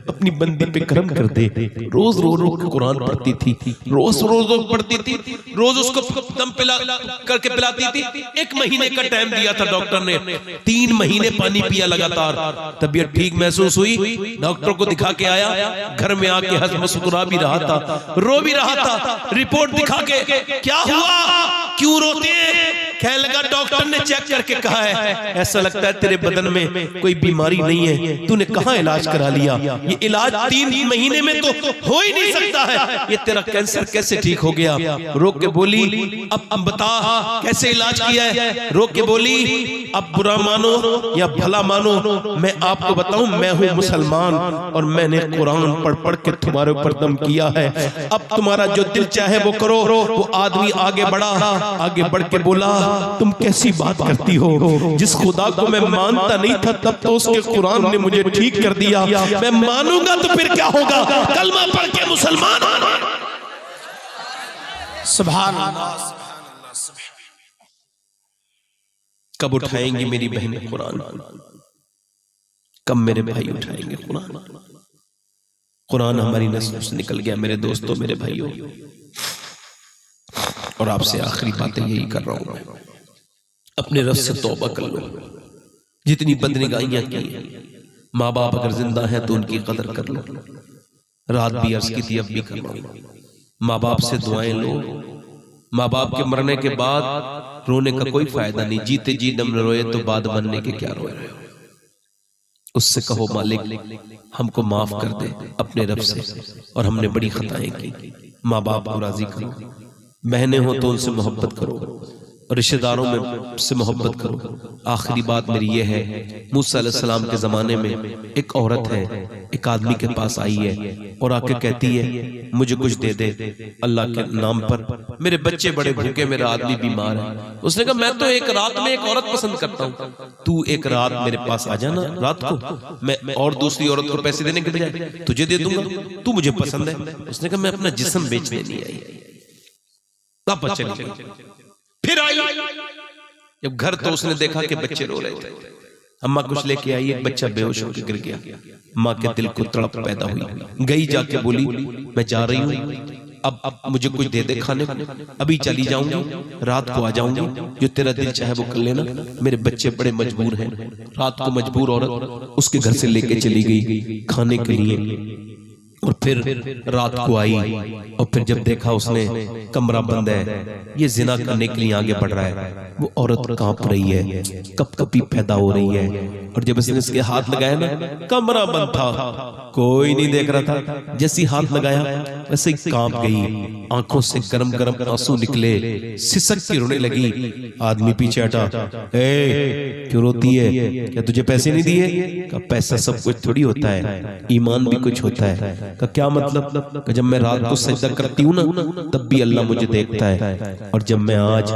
अपनी बंदी पे करम कर दे। रोज रो रो कुरान पढ़ती थी, रोज पढ़ती थी, रोज उसको दम पिला करके पिलाती थी। 1 महीने का टाइम दिया था डॉक्टर ने, 3 महीने पानी पिया लगातार। तबीयत ठीक महसूस हुई, डॉक्टर को दिखा के आया। घर में आके हंस मुस्कुरा भी रहा था, रो भी रहा था। रिपोर्ट दिखा के क्या हुआ, क्यों रोते हैं? कहने लगा डॉक्टर ने चेक करके कहा है ऐसा लगता है तेरे बदन में कोई बीमारी नहीं है, तूने कहाँ इलाज करा लिया? ये इलाज 3 महीने में तो हो ही नहीं सकता है, ये तेरा कैंसर कैसे ठीक हो गया? रोक के बोली अब बता कैसे इलाज किया है? रोक के बोली अब बुरा मानो या भला मानो, मैं आपको बताऊं मैं हूं मुसलमान और मैंने कुरान पढ़ पढ़ के तुम्हारे ऊपर दम किया है। अब तुम्हारा जो दिल चाहे वो करो। वो आदमी आगे बढ़ा, आगे बढ़ के बोला तुम कैसी बात करती हो? जिस खुदा को मैं मानता नहीं था तब तो उसके कुरान ने मुझे ठीक कर दिया, मैं मानूंगा तो फिर क्या होगा? कलमा पढ़ के मुसलमान होना। सुभान अल्लाह। कब उठाएंगी मेरी बहन कुरान? कब मेरे भाई उठाएंगे कुरान? कुरान हमारी नस्ल से निकल गया मेरे दोस्तों, मेरे भाइयों। और आपसे आखिरी बातें यही कर रहा हूं, मैं अपने रब से तौबा कर लो। जितनी बदनिगाहियां की, माँ बाप अगर जिंदा हैं तो उनकी कदर कर लो। रात भी अर्ज की थी, अब भी कर लो। माँ बाप से दुआएं लो। माँ बाप के मरने के बाद रोने का कोई फायदा नहीं। जीते जी दम न रोए तो बाद बनने के क्या रोए? उससे कहो मालिक हमको माफ कर दे अपने रब से, और हमने बड़ी खताएं की। माँ बाप को राजी करो। बहनें हो तो उनसे मोहब्बत करो, और रिश्तेदारों में से मोहब्बत करो। आखिरी बात मेरी ये है, मूसा अलैहिस्सलाम के जमाने में एक औरत है, एक आदमी के पास आई है और आके कहती है मुझे कुछ दे दे अल्लाह के नाम पर, मेरे बच्चे बड़े भूखे, मेरा आदमी बीमार है। उसने कहा मैं तो एक रात में एक औरत पसंद करता हूँ, तू एक रात मेरे पास आ जाना रात को, मैं और दूसरी औरत को पैसे देने के बजाय तुझे दे दूंगा, तू मुझे पसंद है। उसने कहा मैं अपना जिस्म बेचने नहीं आई। वापस चली गई। फिर आई, जब घर तो उसने देखा कि बच्चे रो रहे थे। अम्मा कुछ लेके आई, एक बच्चा बेहोश होकर गिर गया। माँ के दिल को तड़प पैदा हुई। गई जाके बोली मैं जा रही हूँ, अब मुझे कुछ दे दे खाने को, अभी चली जाऊंगी, रात को आ जाऊंगी, जो तेरा दिल चाहे वो कर लेना, मेरे बच्चे बड़े मजबूर हैं। रात को मजबूर औरत उसके घर से लेके चली गई खाने के लिए। और फिर रात को आई और फिर जब देखा उसने कमरा बंद है, ये जिना करने के लिए आगे बढ़ रहा है, वो औरत कांप रही है, कपकपी पैदा हो रही है। और जब इसने इसके हाथ लगाया ना, कमरा बंद था, कोई नहीं देख रहा था। जैसे ही हाथ लगाया वैसे ही कांप गई, आंखों से गरम गरम आंसू निकले, सिसक के रोने लगी। आदमी पीछे हटा, ए क्यों रोती है, क्या तुझे पैसे नहीं दिए? का पैसा सब कुछ थोड़ी होता है, ईमान भी कुछ होता है। का क्या मतलब? जब मैं रात को सजदा करती हूँ ना, तब भी अल्लाह मुझे देखता है, और जब मैं आज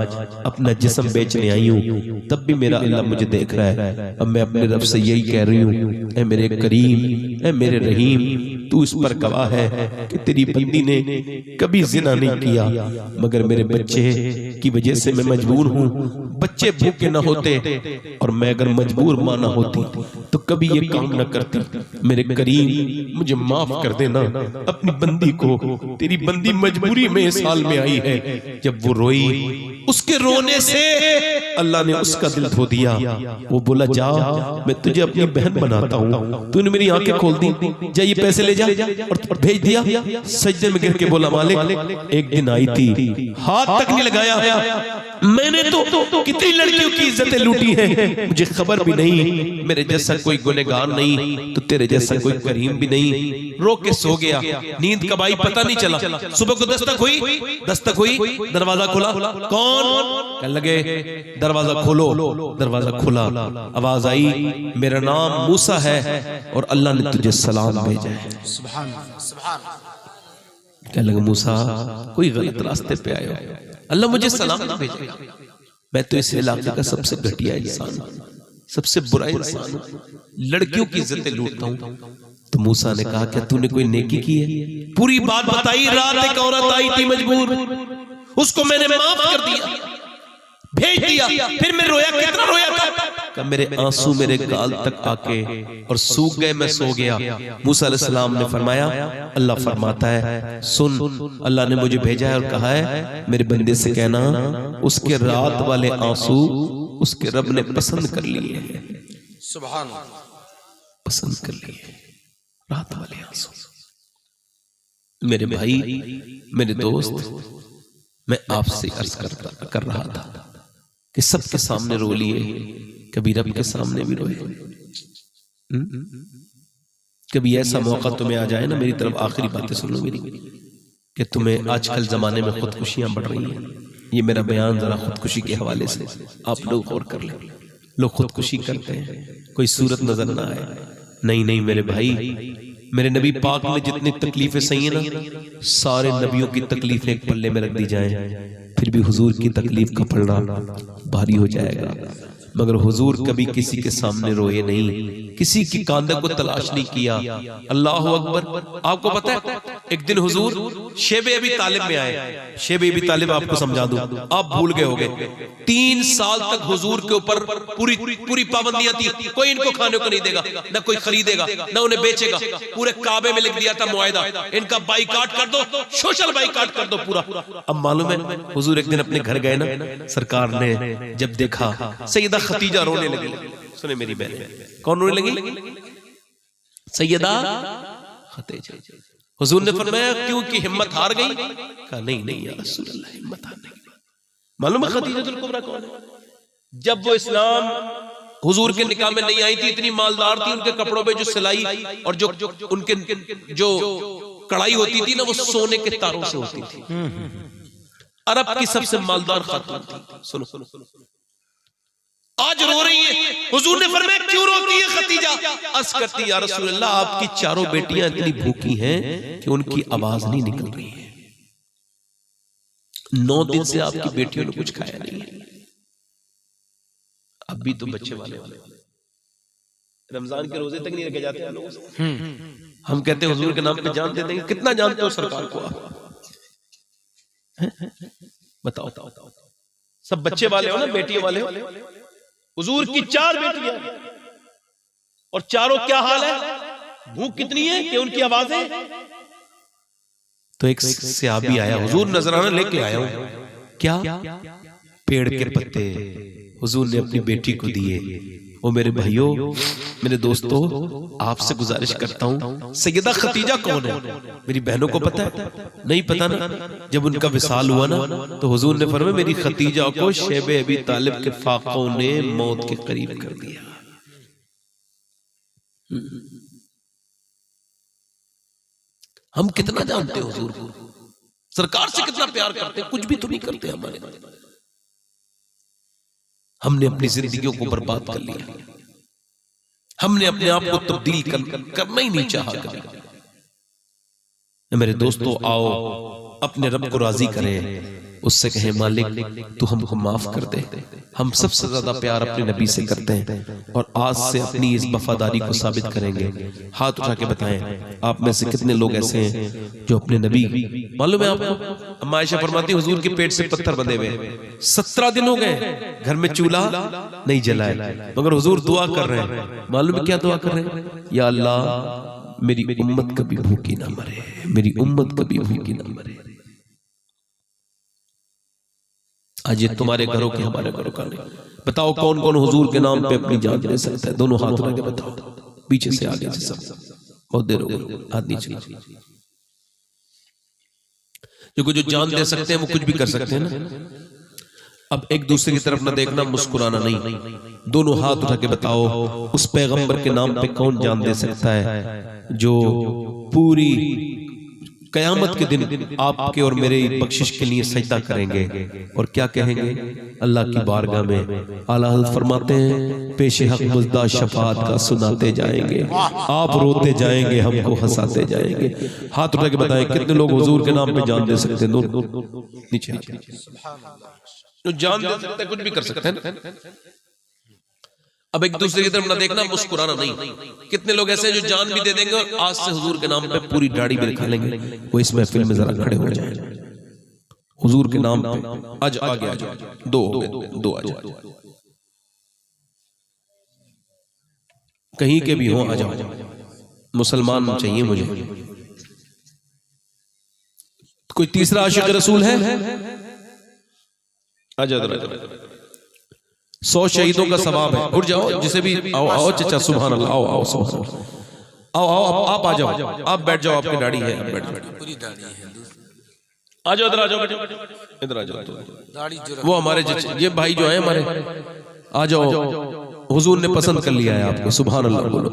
अपना जिस्म बेचने आई हूँ तब भी मेरा अल्लाह मुझे देख रहा है। अब मैं अपने रब से यही कह रही हूँ, ऐ मेरे करीम, ऐ मेरे रहीम, तू इस पर गवाह है कि तेरी बंदी ने कभी जिना नहीं किया, मगर मेरे बच्चे की वजह से मैं मजबूर हूँ। बच्चे भूखे न होते और मैं अगर मजबूर मां ना होती तो कभी ये काम न करती। मेरे करीम मुझे माफ कर देना, अपनी बंदी को, तेरी बंदी मजबूरी में इस हाल में आई है। जब वो रोई, उसके रोने से अल्लाह ने उसका दिल धो दिया। वो बोला, जा मैं तुझे अपनी बहन बनाता हूँ, तूने मेरी आंखें खोल दी, जा ये पैसे ले जा, और भेज दिया। सजदे में गिर के बोला, मालिक एक दिन आई थी, हाथ तक नहीं लगाया, मैंने तो कितनी लड़कियों की इज्जतें लूटी हैं, मुझे खबर भी नहीं, मेरे जैसा कोई गुनहगार नहीं तो तेरे जैसा कोई करीम भी नहीं। रो के सो गया, नींद कब आई पता नहीं चला। सुबह को दस्तक हुई, दरवाजा खुला, कौन? कहने लगे, दरवाजा खोलो। दरवाजा खुला, आवाज आई, मेरा नाम मूसा है और अल्लाह ने तुझे सलाम भेजा है। सुभान सुभान। कहने लगे, मूसा कोई गलत रास्ते पे आए हो, अल्लाह मुझे सलाम नहीं भेजा, मैं तो इस इलाके का सबसे घटिया इंसान, सबसे बुरा इंसान, लड़कियों की इज्जतें लूटता हूँ। तो मूसा ने कहा, क्या तूने कोई नेकी की है? पूरी बात बताई। रात एक औरत आई थी मजबूर, उसको मैंने माफ कर दिया, भेज दिया। फिर मैं रोया, कितना रोया था? मेरे आंसू मेरे गाल तक आके और सूख गए, मैं सो गया। मूसा अलैहिस्सलाम ने फरमाया, अल्लाह फरमाता है, सुन, अल्लाह ने मुझे भेजा है और कहा है मेरे बंदे से कहना, उसके रात वाले आंसू उसके रब ने पसंद कर लिए। सुभान, पसंद कर लिए रात वाले आंसू। मेरे भाई, मेरे दोस्त, मैं आपसे अर्ज कर रहा था कि सबके सामने रो लिए, कभी रब के सामने भी रोए। कभी ऐसा मौका तुम्हें आ जाए ना, मेरी तरफ आखिरी बातें सुन लो मेरी, कि तुम्हें आजकल जमाने में खुदकुशियां बढ़ रही हैं। ये मेरा बयान जरा खुदकुशी के हवाले से आप लोग गौर कर लें। लोग खुदकुशी करते हैं, कोई सूरत नजर ना आए। नहीं मेरे भाई, मेरे नबी पाक में जितनी तकलीफें सही है ना, सारे नबियों की तकलीफें एक पल्ले में रख दी जाएं, फिर भी हुजूर की तकलीफ का पलड़ा भारी हो जाएगा। मगर हुजूर कभी किसी के सामने रोए नहीं, किसी की कांधे को तलाश नहीं किया। अल्लाह अकबर। आपको पता है, एक दिन हुजूर शेबे अबी तालिब में आए। शेबे अबी तालिब आपको समझा दूं, आप भूल गए होंगे। 3 साल तक हुजूर के ऊपर पूरी पाबंदियां थी, कोई इनको खाने को नहीं देगा, ना कोई खरीदेगा, ना उन्हें बेचेगा। पूरे काबे में लिख दिया था मुआहिदा, इनका बाइकाट कर दो, सोशल बाइकाट कर दो पूरा। अब मालूम है, हुजूर एक दिन अपने घर गए ना, सरकार ने जब देखा, सैयदा खतीजा रोने लगी। सुने मेरी बहन, कौन रोने लगी? सैयदा खतीजा। हुजूर ने फरमाया, क्यों की हिम्मत हार गई? कहा नहीं या रसूल अल्लाह, हिम्मत हार नहीं। मालूम है खतीजतुल कुबरा कौन है? जब वो इस्लाम हुजूर के निकाह में नहीं आई थी, इतनी मालदार थी, उनके कपड़ों पे जो सिलाई और जो उनके जो कढ़ाई होती थी ना, वो सोने के तारों से होती थी। अरब की सबसे मालदार खातून थी। सुनो, आज रो रही है। हुजूर ने फरमाया, क्यों रोती है खतीजा? अर्ज करती, या रसूल अल्लाह, आपकी चारों बेटियां इतनी भूखी हैं कि उनकी आवाज नहीं निकल रही है। 9 दिन से आपकी बेटियों ने कुछ खाया नहीं है। अभी तो बच्चे वाले रमजान के रोजे तक नहीं रखे जाते हैं लोगों से। हम कहते हैं हुजूर के नाम पे जान दे देंगे। कितना जानते हो सरकार को आप? बताओ, सब बच्चे वाले हो ना, बेटियों वाले हो। हुजूर की 4 बेटियां और चारों क्या हाल है? भूख कितनी है कि उनकी आवाजें। तो एक सहाबी आया, हुजूर नजराना लेके आया हूं। क्या? पेड़ के पत्ते हुजूर ने अपनी बेटी को दिए। ओ मेरे भाइयों, मेरे दोस्तों, आपसे गुजारिश करता हूं, सैयदा खतीजा कौन है? मेरी बहनों को पता है? नहीं पता ना? जब उनका विसाल हुआ ना तो हुजूर ने फरमाया मेरी खतीजा को शैबे अबी तालिब के फाकों ने मौत के करीब कर दिया। हम कितना जानते हैं हुजूर को, सरकार से कितना प्यार करते हैं, कुछ भी तो नहीं करते हमारे। हमने अपनी जिंदगियों को बर्बाद कर लिया, हमने अपने आप को तब्दील करना ही नहीं चाहा कभी। मेरे दोस्तों, आओ अपने रब को राजी करें, उससे कहें मालिक तू हमको माफ कर दे। हम सबसे ज्यादा प्यार अपने नबी से करते हैं और आज से अपनी इस वफादारी को साबित करेंगे। हाथ उठा के बताएं, आप में से कितने लोग ऐसे हैं जो अपने नबी, मालूम है आपको, अम्मा आयशा फरमाती हुजूर के पेट से पत्थर बंधे हुए 17 दिन हो गए, घर में चूल्हा नहीं जलाए, मगर हुजूर दुआ कर रहे हैं। मालूम है क्या दुआ कर रहे हैं? या अल्लाह मेरी उम्मत कभी भूखी ना मरे, मेरी उम्मत कभी भूखी ना मरे। आज ये तुम्हारे घरों के हमारे घरों का नहीं। बताओ कौन कौन हुजूर के नाम पे अपनी जान दे सकता है? दोनों हाथ लगे बताओ, पीछे से आगे से सब, बहुत देर हो गई, हाथ नीचे। जो जान दे सकते हैं वो कुछ भी कर सकते हैं ना। अब एक दूसरे की तरफ ना देखना, मुस्कुराना नहीं, दोनों हाथ उठा के बताओ उस पैगंबर के नाम पे कौन जान दे सकता है जो पूरी कयामत के दिन आपके और मेरे बख्शिश के लिए सजदा करेंगे और क्या कहेंगे? अल्लाह की बारगाह में आला हज़रत फरमाते हैं पेशे हक मुज़दा शफाअत का सुनाते जाएंगे, आप रोते जाएंगे, हमको हंसाते जाएंगे। हाथ उठा के बताएं कितने लोग हुजूर के नाम पे जान दे सकते हैं? नीचे जो जान दे सकते हैं, कुछ भी कर सकते हैं। अब एक दूसरे की तरफ ना देखना, मुस्कुराना नहीं। कितने लोग ऐसे हैं जो जान भी दे देंगे और आज से हुजूर के नाम पे पूरी दाढ़ी भी दिखा लेंगे। वो इस महफिल में जरा खड़े हो जाएं हुजूर के नाम पे। आज आगे आ जाओ, दो आ जाओ, कहीं के भी हो आ जाओ, मुसलमान चाहिए मुझे। कोई तीसरा आशिक रसूल है? आ जाओ, 100 शहीदों का सवाब है। उठ जाओ, जिसे भी आओ आओ चचा, सुभान अल्लाह, आओ आओ सुभान अल्लाह, आओ आओ आप आ जाओ, आप बैठ जाओ, आपकी दाढ़ी है, आप बैठ जाओ, पूरी दाढ़ी है। आ जाओ, इधर आ जाओ, इधर आ जाओ। वो हमारे ये भाई जो है हमारे, आ जाओ, हुजूर ने पसंद कर लिया है आपको, सुभान अल्लाह बोलो।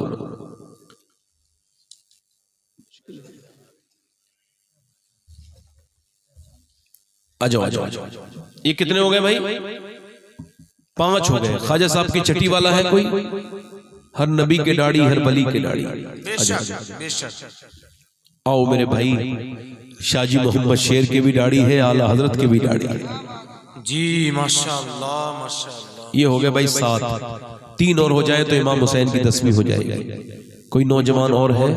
आ जाओ, आ जाओ। ये कितने हो गए भाई? 5 हो गए। ख्वाजा साहब की छठी वाला है कोई? हर नबी के दाढ़ी, हर वली के दाढ़ी। आओ मेरे भाई, शाजी मोहम्मद शेर के भी दाढ़ी है, आला हजरत के भी दाढ़ी है जी, माशाअल्लाह माशाअल्लाह। ये हो गए भाई 7। 3 और हो जाए तो इमाम हुसैन की 10वीं हो जाएगी। कोई नौजवान और है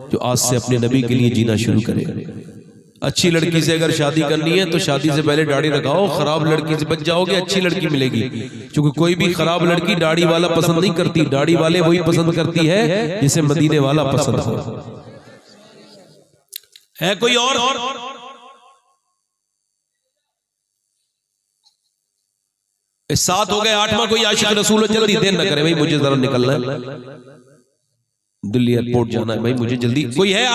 जो आज से अपने नबी के लिए जीना शुरू करे? अच्छी लड़की से अगर शादी करनी है तो शादी से पहले दाढ़ी रखाओ, खराब लड़की से बच जाओगे, अच्छी लड़की मिलेगी। क्योंकि कोई भी खराब लड़की दाढ़ी वाला पसंद नहीं करती, दाढ़ी वाले वही पसंद करती है जिसे मदीने वाला पसंद हो। है कोई और? इस 7 हो गए, 8वां कोई आशिक रसूल? जल्दी देर न करे भाई, मुझे जरा निकलना है, दिल्ली एयरपोर्ट जाना है भाई, मुझे जल्दी। कोई है?